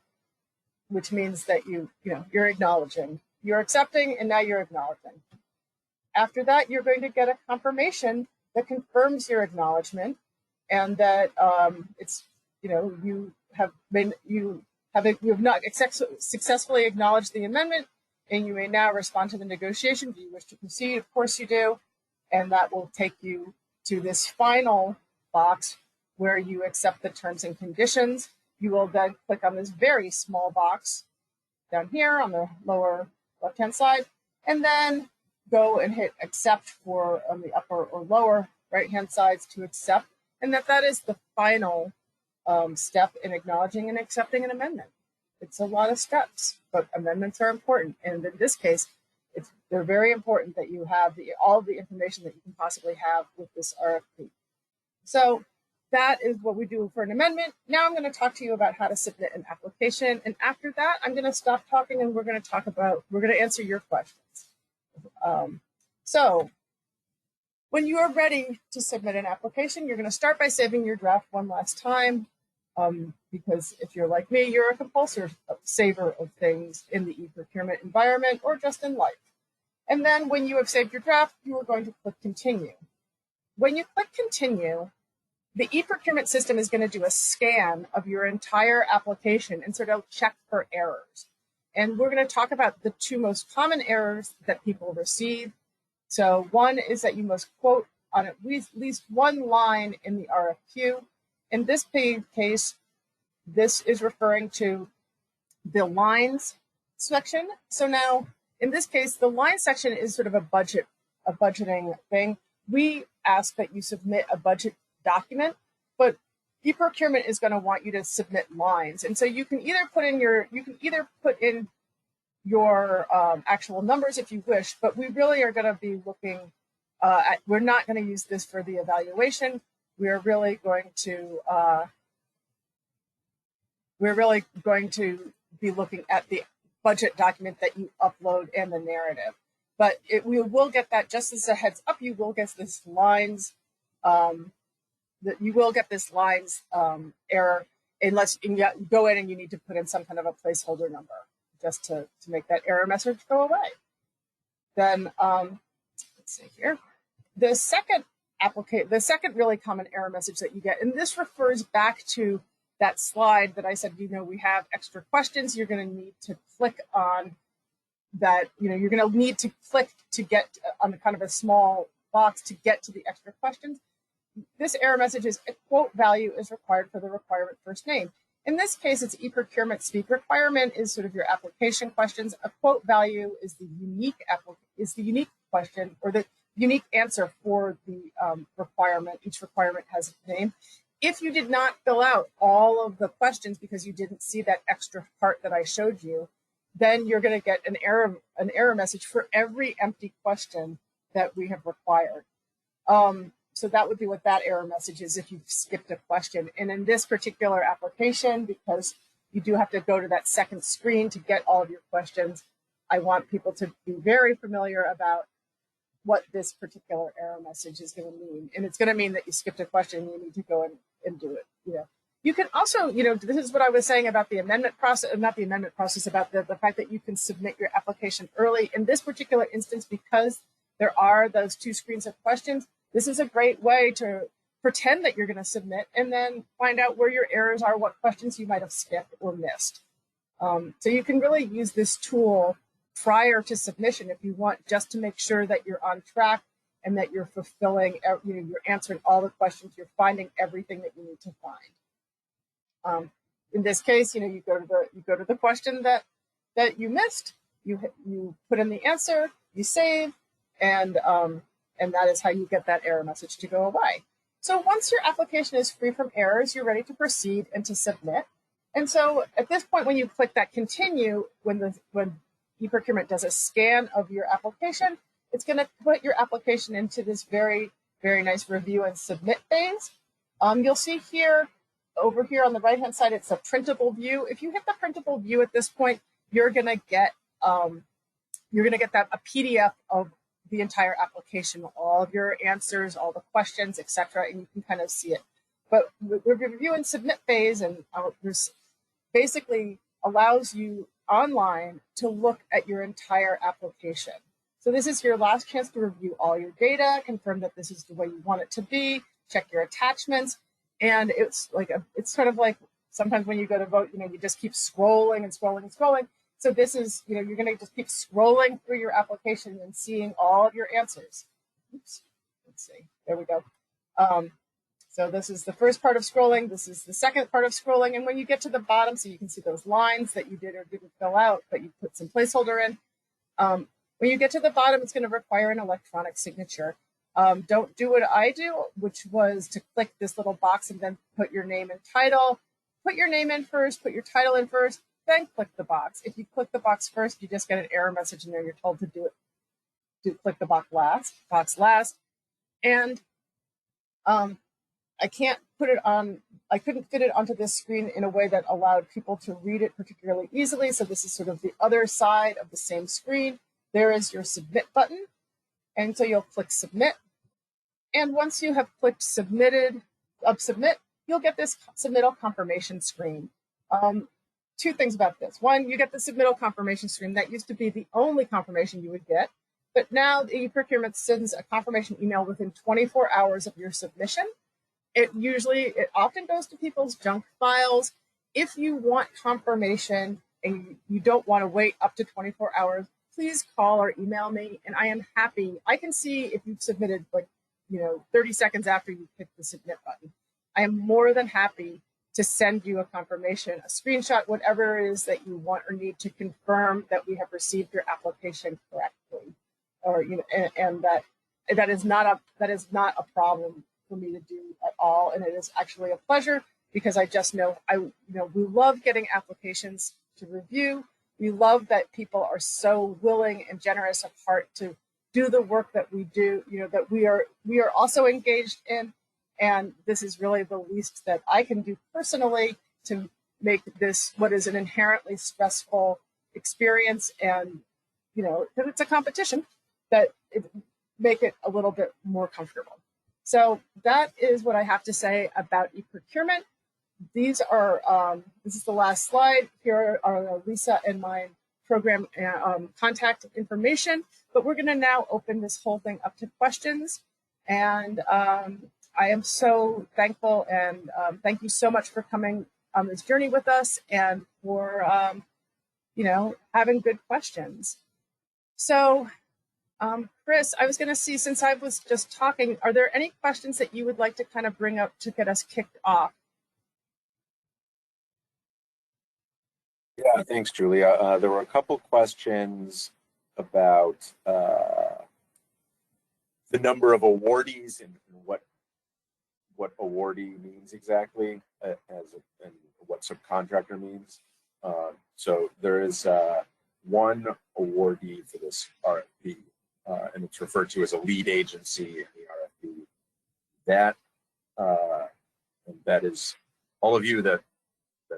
which means that you're acknowledging, you're accepting, and now you're acknowledging. After that, you're going to get a confirmation that confirms your acknowledgement, and that you have not successfully acknowledged the amendment, and you may now respond to the negotiation. Do you wish to proceed? Of course you do, and that will take you to this final box where you accept the terms and conditions. You will then click on this very small box down here on the lower left-hand side, and then go and hit accept for on the upper or lower right-hand sides to accept, and that is the final step in acknowledging and accepting an amendment. It's a lot of steps, but amendments are important, and in this case, they're very important that you have all of the information that you can possibly have with this RFP. So that is what we do for an amendment. Now I'm going to talk to you about how to submit an application, and after that, I'm going to stop talking and we're going to answer your questions. So when you are ready to submit an application, you're going to start by saving your draft one last time, because if you're like me, you're a compulsive saver of things in the e-procurement environment or just in life. And then when you have saved your draft, you are going to click continue. When you click continue, the e-procurement system is going to do a scan of your entire application and sort of check for errors. And we're going to talk about the two most common errors that people receive. So one is that you must quote on at least one line in the RFQ. In this case, this is referring to the lines section. So now, in this case, the line section is sort of a budgeting thing. We ask that you submit a budget document, but e-procurement is going to want you to submit lines, and so you can either put in your actual numbers if you wish, but we really are going to be looking at. We're not going to use this for the evaluation. We're really going to be looking at the budget document that you upload and the narrative. But we will get that, just as a heads up, you will get this lines error unless you go in and you need to put in some kind of a placeholder number just to make that error message go away. Then let's see here. The second really common error message that you get, and this refers back to that slide that I said, we have extra questions. You're going to need to click on that. You're going to need to click to get on kind of a small box to get to the extra questions. This error message is a quote value is required for the requirement first name. In this case, it's e-procurement speak requirement is sort of your application questions. A quote value is the unique question or the unique answer for the requirement. Each requirement has a name. If you did not fill out all of the questions because you didn't see that extra part that I showed you, then you're going to get an error message for every empty question that we have required. So that would be what that error message is if you've skipped a question. And in this particular application, because you do have to go to that second screen to get all of your questions, I want people to be very familiar about what this particular error message is going to mean. And it's going to mean that you skipped a question and you need to go and do it. You can also, this is what I was saying about the amendment process, not the amendment process, about the fact that you can submit your application early. In this particular instance, because there are those two screens of questions, this is a great way to pretend that you're going to submit and then find out where your errors are, what questions you might have skipped or missed. So you can really use this tool prior to submission if you want, just to make sure that you're on track and that you're fulfilling, you're answering all the questions, you're finding everything that you need to find. In this case, you go to the question that you missed, you put in the answer, you save, and that is how you get that error message to go away. So once your application is free from errors, you're ready to proceed and to submit. And so at this point, when you click that continue, when e-procurement does a scan of your application, it's going to put your application into this very, very nice review and submit phase. You'll see here, over here on the right-hand side, it's a printable view. If you hit the printable view at this point, you're going to get a PDF of the entire application, all of your answers, all the questions, etc., and you can kind of see it. But the review and submit phase and this basically allows you online to look at your entire application. So this is your last chance to review all your data, confirm that this is the way you want it to be, check your attachments, and it's sort of like sometimes when you go to vote, you just keep scrolling and scrolling and scrolling. So this is, you're going to just keep scrolling through your application and seeing all of your answers. Oops, let's see, there we go. So this is the first part of scrolling. This is the second part of scrolling. And when you get to the bottom, so you can see those lines that you did or didn't fill out, but you put some placeholder in. When you get to the bottom, it's going to require an electronic signature. Don't do what I do, which was to click this little box and then put your name and title. Put your name in first, put your title in first, then click the box. If you click the box first, you just get an error message in there. You're told to click the box last. And I can't put it on, I couldn't fit it onto this screen in a way that allowed people to read it particularly easily. So this is sort of the other side of the same screen. There is your submit button. And so you'll click submit. And once you have clicked submit, you'll get this submittal confirmation screen. Two things about this. One, you get the submittal confirmation screen. That used to be the only confirmation you would get. But now the e-procurement sends a confirmation email within 24 hours of your submission. It often goes to people's junk files. If you want confirmation and you don't want to wait up to 24 hours, please call or email me, and I am happy. I can see if you've submitted 30 seconds after you hit the submit button. I am more than happy to send you a confirmation, a screenshot, whatever it is that you want or need to confirm that we have received your application correctly, or and that is not a problem for me to do at all, and it is actually a pleasure because I just know we love getting applications to review. We love that people are so willing and generous of heart to do the work that we do, that we are also engaged in. And this is really the least that I can do personally to make this what is an inherently stressful experience, and because it's a competition, make it a little bit more comfortable. So that is what I have to say about e-procurement. This is the last slide. Here are Lisa and my program contact information, but we're going to now open this whole thing up to questions. And I am so thankful, and thank you so much for coming on this journey with us and for having good questions. So Chris, I was going to see, since I was just talking, are there any questions that you would like to kind of bring up to get us kicked off? Yeah, thanks, Julia. There were a couple questions about the number of awardees and what awardee means exactly, and what subcontractor means. So there is one awardee for this RFP, and it's referred to as a lead agency in the RFP. That is all of you that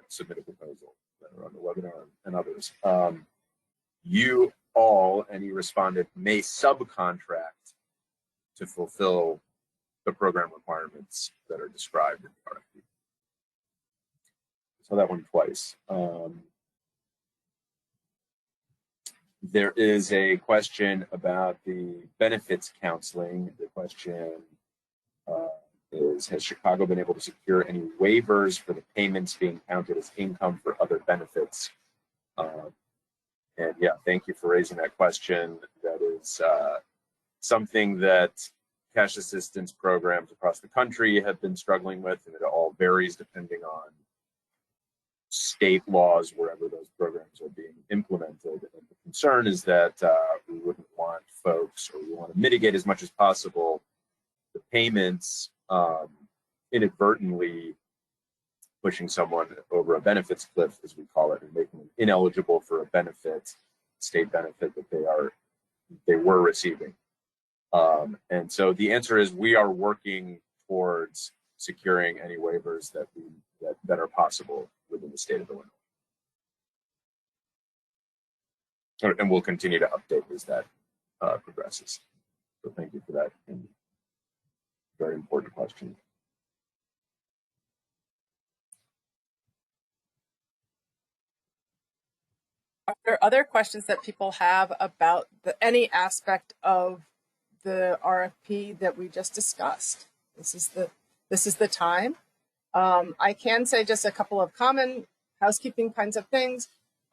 submit a proposal that are on the webinar and others. You all, any respondent, may subcontract to fulfill the program requirements that are described in the RFP. So that one twice. There is a question about the benefits counseling. The question is, has Chicago been able to secure any waivers for the payments being counted as income for other benefits? And yeah, thank you for raising that question. That is something that cash assistance programs across the country have been struggling with, and it all varies depending on state laws wherever those programs are being implemented. And the concern is that we wouldn't want folks, or we want to mitigate as much as possible the payments inadvertently pushing someone over a benefits cliff, as we call it, and making them ineligible for a benefit, state benefit that they were receiving. And so the answer is we are working towards securing any waivers that are possible within the state of Illinois. And we'll continue to update as that progresses. So thank you for that, and very important question. Are there other questions that people have about any aspect of the RFP that we just discussed? This is the time. I can say just a couple of common housekeeping kinds of things.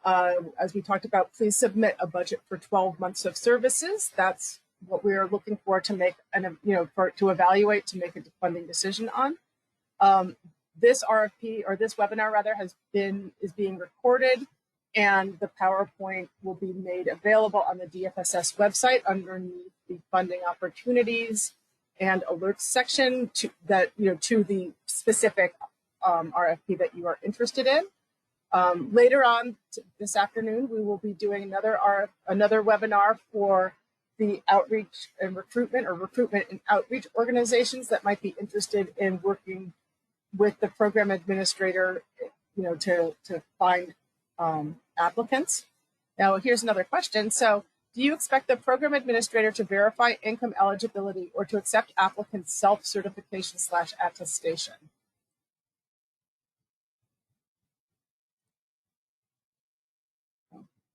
As we talked about, please submit a budget for 12 months of services. That's what we are looking for to make to evaluate, to make a funding decision on. This RFP, or this webinar rather, is being recorded, and the PowerPoint will be made available on the DFSS website underneath the funding opportunities and alerts section to the specific RFP that you are interested in. Later on this afternoon, we will be doing another webinar for the outreach and recruitment, or recruitment and outreach organizations that might be interested in working with the program administrator, to find applicants. Now, here's another question. So, do you expect the program administrator to verify income eligibility or to accept applicants' self-certification / attestation?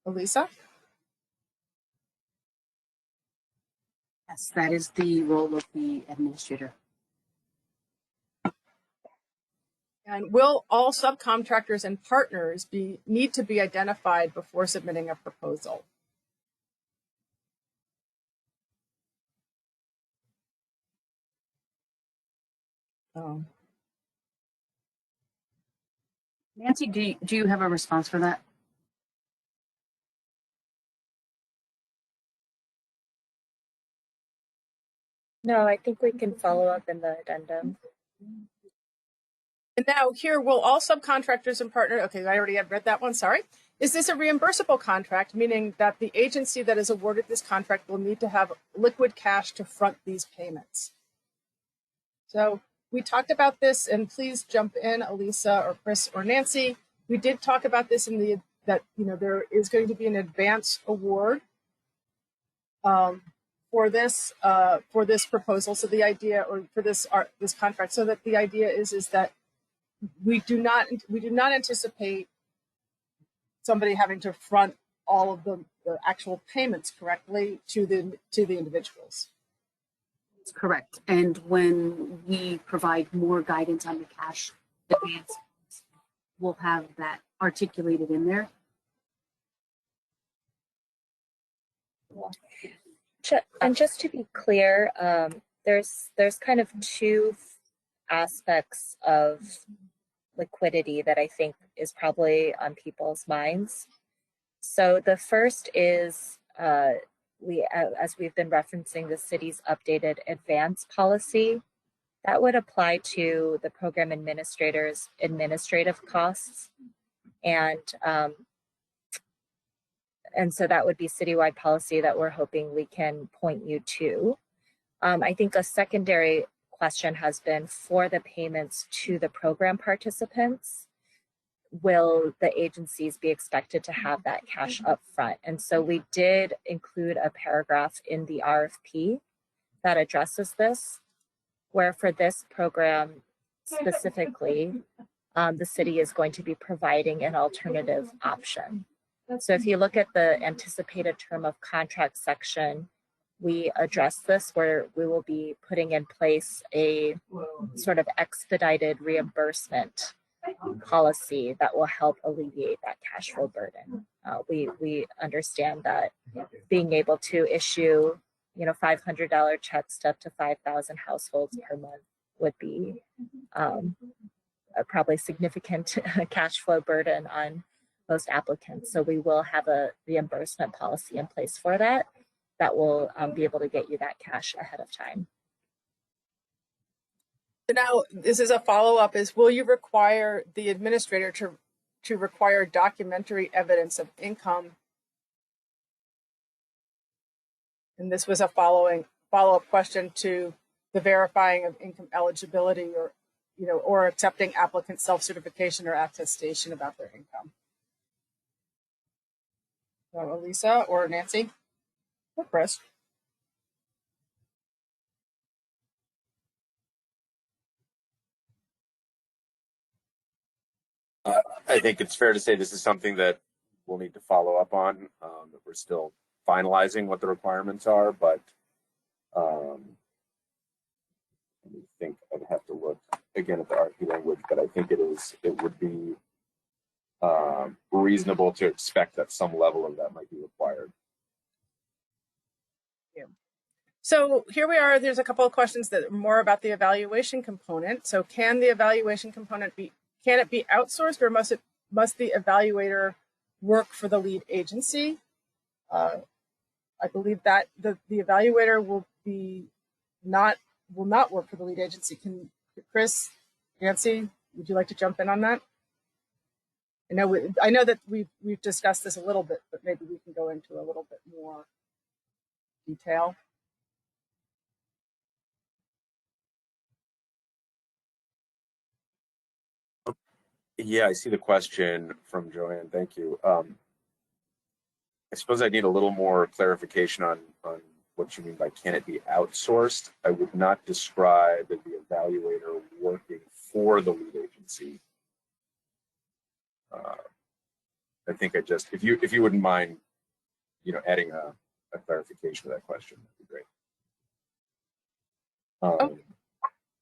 Elisa? Yes, that is the role of the administrator. And will all subcontractors and partners need to be identified before submitting a proposal? Nancy, do you have a response for that? No, I think we can follow up in the addendum. And now here, will all subcontractors and partners, okay, I already had read that one, sorry. Is this a reimbursable contract, meaning that the agency that is awarded this contract will need to have liquid cash to front these payments? So we talked about this, and please jump in, Elisa or Chris or Nancy. We did talk about this in that there is going to be an advance award for this proposal. So the idea, or for this contract, so that the idea is that we do not anticipate somebody having to front all of the actual payments correctly to the individuals. That's correct. And when we provide more guidance on the cash advance, we'll have that articulated in there. And just to be clear, there's kind of two aspects of liquidity that I think is probably on people's minds. So the first is as we've been referencing the city's updated advance policy, that would apply to the program administrator's administrative costs, and so that would be citywide policy that we're hoping we can point you to. I think a secondary question has been for the payments to the program participants. Will the agencies be expected to have that cash up front? And so we did include a paragraph in the RFP that addresses this, where for this program specifically, the city is going to be providing an alternative option. So if you look at the anticipated term of contract section, we address this, where we will be putting in place a sort of expedited reimbursement policy that will help alleviate that cash flow burden. We understand that being able to issue, $500 checks to up to 5,000 households per month would be a probably significant cash flow burden on most applicants. So we will have a reimbursement policy in place for that will be able to get you that cash ahead of time. So now, this is a follow-up, is will you require the administrator to require documentary evidence of income? And this was a follow-up question to the verifying of income eligibility, or accepting applicant self-certification or attestation about their income. So Elisa or Nancy or Chris? I think it's fair to say this is something that we'll need to follow up on. That we're still finalizing what the requirements are, but I think I'd have to look again at the RFP language, but I think it would be reasonable to expect that some level of that might be required. So here we are. There's a couple of questions that are more about the evaluation component. So can the evaluation component can it be outsourced, or must the evaluator work for the lead agency? I believe that the evaluator will not work for the lead agency. Can Chris, Nancy, would you like to jump in on that? I know that we've discussed this a little bit, but maybe we can go into a little bit more detail. Yeah, I see the question from Joanne. Thank you. I suppose I need a little more clarification on what you mean by can it be outsourced. I would not describe the evaluator working for the lead agency. I think if you wouldn't mind, adding a clarification to that question, that'd be great.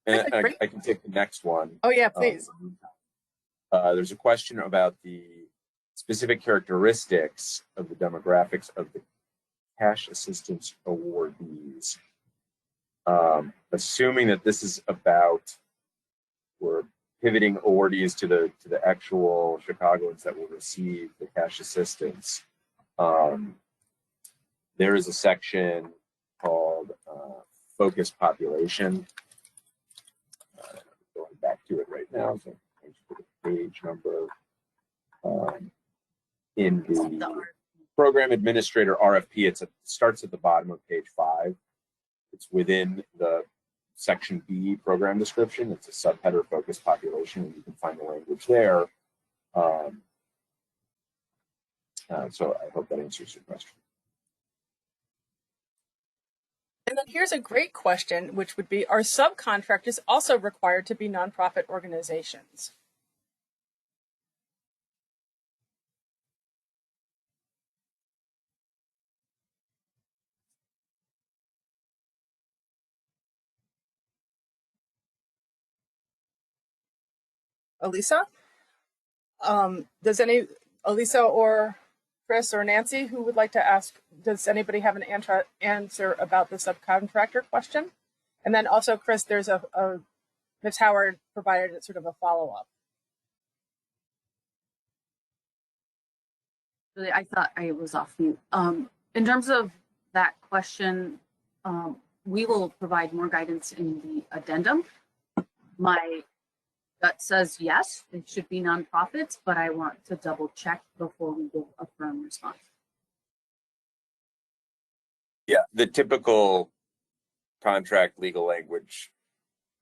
And I can take the next one. Oh yeah, please. There's a question about the specific characteristics of the demographics of the cash assistance awardees. Assuming that this is about, we're pivoting awardees to the actual Chicagoans that will receive the cash assistance. There is a section called Focus Population. I'm going back to it right now. So thanks for the page number. In the Program Administrator RFP, it starts at the bottom of page 5. It's within the section B program description. It's a subheader Focus Population, and you can find the language there. So I hope that answers your question. And then here's a great question, which would be, are subcontractors also required to be nonprofit organizations? Elisa? Elisa or Chris or Nancy, who would like to ask, does anybody have an answer about the subcontractor question? And then also, Chris, there's Ms. Howard provided sort of a follow-up. I thought I was off mute. In terms of that question, we will provide more guidance in the addendum. My gut says yes, they should be nonprofits, but I want to double check before we give a firm response. Yeah, the typical contract legal language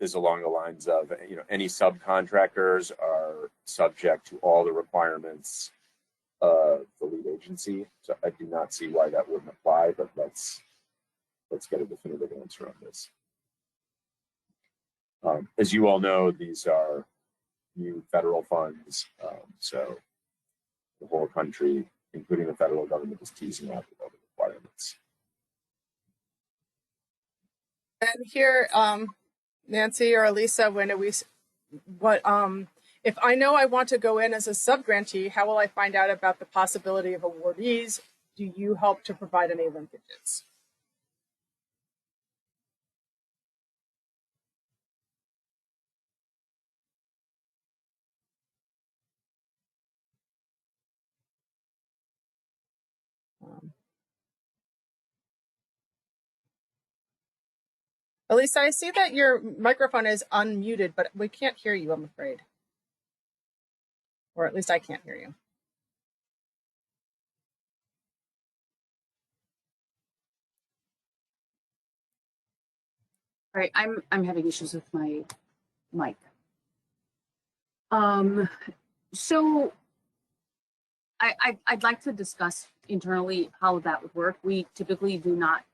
is along the lines of, any subcontractors are subject to all the requirements of the lead agency. So I do not see why that wouldn't apply, but let's get a definitive answer on this. As you all know, these are new federal funds, so the whole country, including the federal government, is teasing out all the requirements. And here, Nancy or Elisa, if I know I want to go in as a subgrantee, how will I find out about the possibility of awardees? Do you help to provide any linkages? Elisa, I see that your microphone is unmuted, but we can't hear you, I'm afraid. Or at least I can't hear you. All right, I'm having issues with my mic. So I'd like to discuss internally how that would work. We typically do not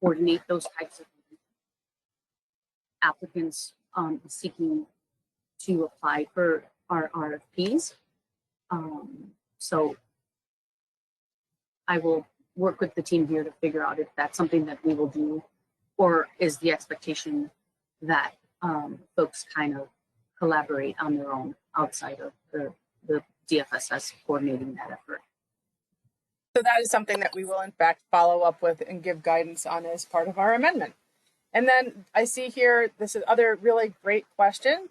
coordinate those types of applicants seeking to apply for our RFPs. So I will work with the team here to figure out if that's something that we will do, or is the expectation that folks kind of collaborate on their own outside of the DFSS coordinating that effort. So that is something that we will in fact follow up with and give guidance on as part of our amendment. And then I see here, this is other really great question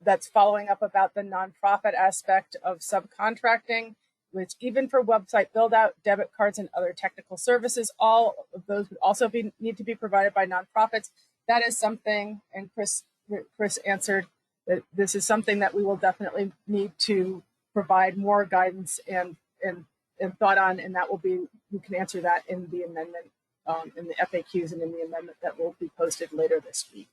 that's following up about the nonprofit aspect of subcontracting, which even for website build out, debit cards, and other technical services, all of those would also need to be provided by nonprofits. That is something, and Chris answered that this is something that we will definitely need to provide more guidance and thought on, and that will be, we can answer that in the amendment, in the FAQs and in the amendment that will be posted later this week.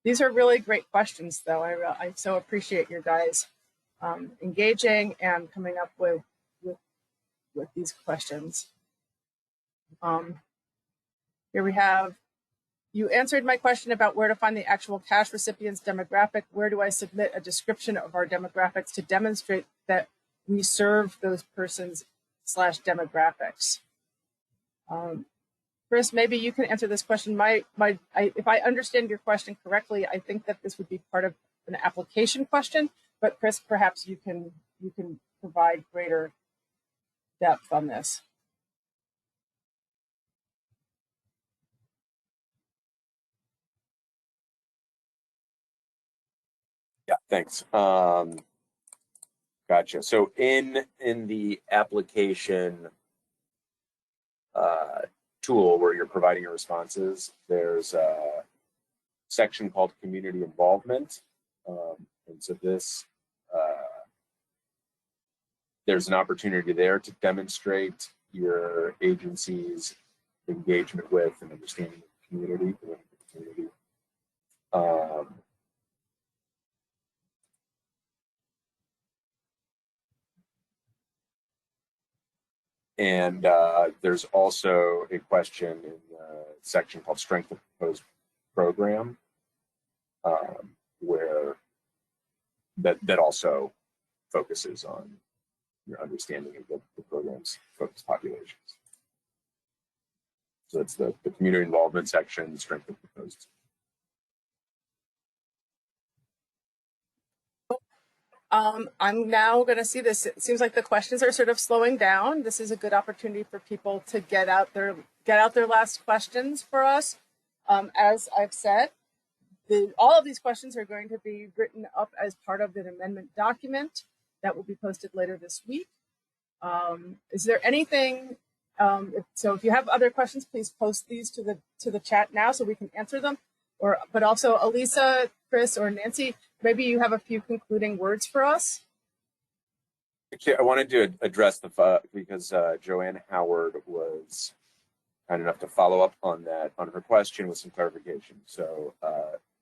These are really great questions, though. I so appreciate your guys engaging and coming up with these questions. Here we have, you answered my question about where to find the actual cash recipient's demographic. Where do I submit a description of our demographics to demonstrate that we serve those persons / demographics? Chris, maybe you can answer this question. If I understand your question correctly, I think that this would be part of an application question, but Chris, perhaps you can provide greater depth on this. Yeah, thanks. Gotcha. So in the application tool where you're providing your responses, there's a section called community involvement. And so this, there's an opportunity there to demonstrate your agency's engagement with and understanding of the community. And there's also a question in the section called Strength of Proposed Program, where that also focuses on your understanding of the program's focused populations. So it's the community involvement section, Strength of Proposed. I'm now going to see this. It seems like the questions are sort of slowing down. This is a good opportunity for people to get out their last questions for us. As I've said, all of these questions are going to be written up as part of an amendment document that will be posted later this week. Is there anything? So if you have other questions, please post these to the chat now so we can answer them. But also, Elisa, Chris, or Nancy, maybe you have a few concluding words for us. Actually, I wanted to address because Joanne Howard was kind enough to follow up on her question with some clarification. So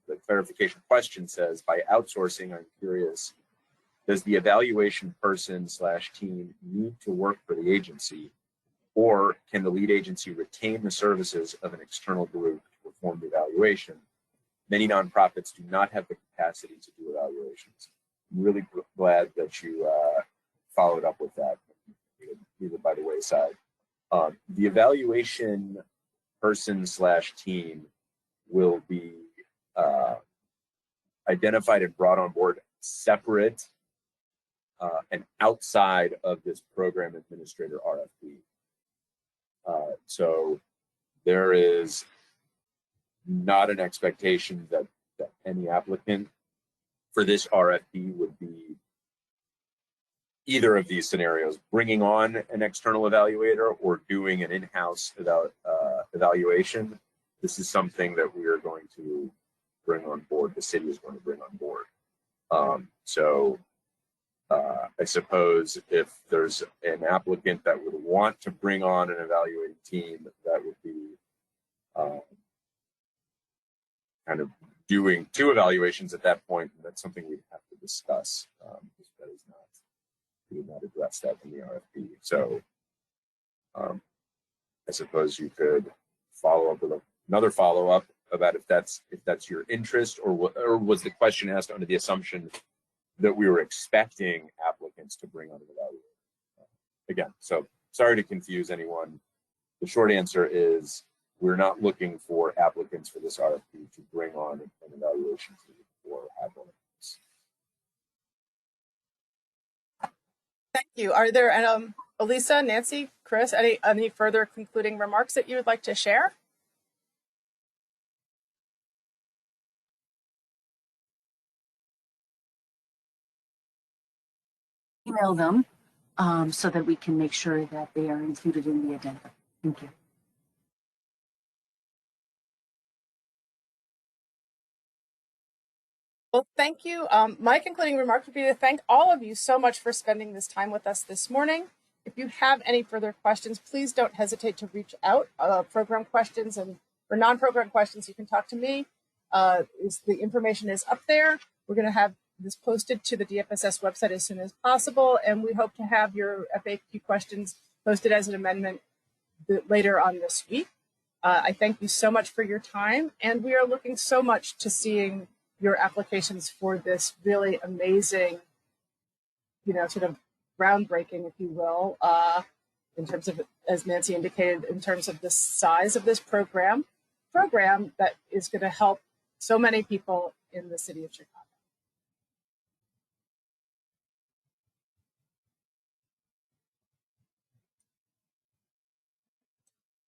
the clarification question says, by outsourcing, I'm curious, does the evaluation person / team need to work for the agency, or can the lead agency retain the services of an external group to perform the evaluation? Many nonprofits do not have the capacity to do evaluations. I'm really glad that you followed up with that, leave it by the wayside. The evaluation person / team will be identified and brought on board separate and outside of this program administrator RFP. So there is not an expectation that any applicant for this RFP would be either of these scenarios, bringing on an external evaluator or doing an in-house evaluation. This is something that we are going to bring on board, the city is going to bring on board. I suppose if there's an applicant that would want to bring on an evaluating team, that would be kind of doing 2 evaluations at that point, and that's something we'd have to discuss. That is not, we did not address that in the RFP. So I suppose you could follow up with another follow-up about if that's your interest, or was the question asked under the assumption that we were expecting applicants to bring on an evaluator? Again, so sorry to confuse anyone. The short answer is we're not looking for applicants for this RFP to bring on an evaluation team or have one of those. Thank you. Are there, Elisa, Nancy, Chris, any further concluding remarks that you would like to share? Email them so that we can make sure that they are included in the addendum. Thank you. Well, thank you. My concluding remark would be to thank all of you so much for spending this time with us this morning. If you have any further questions, please don't hesitate to reach out. Program questions and for non-program questions, you can talk to me. The information is up there. We're going to have this posted to the DFSS website as soon as possible, and we hope to have your FAQ questions posted as an amendment later on this week. I thank you so much for your time, and we are looking so much to seeing your applications for this really amazing, sort of groundbreaking, if you will, in terms of, as Nancy indicated, in terms of the size of this program that is going to help so many people in the city of Chicago.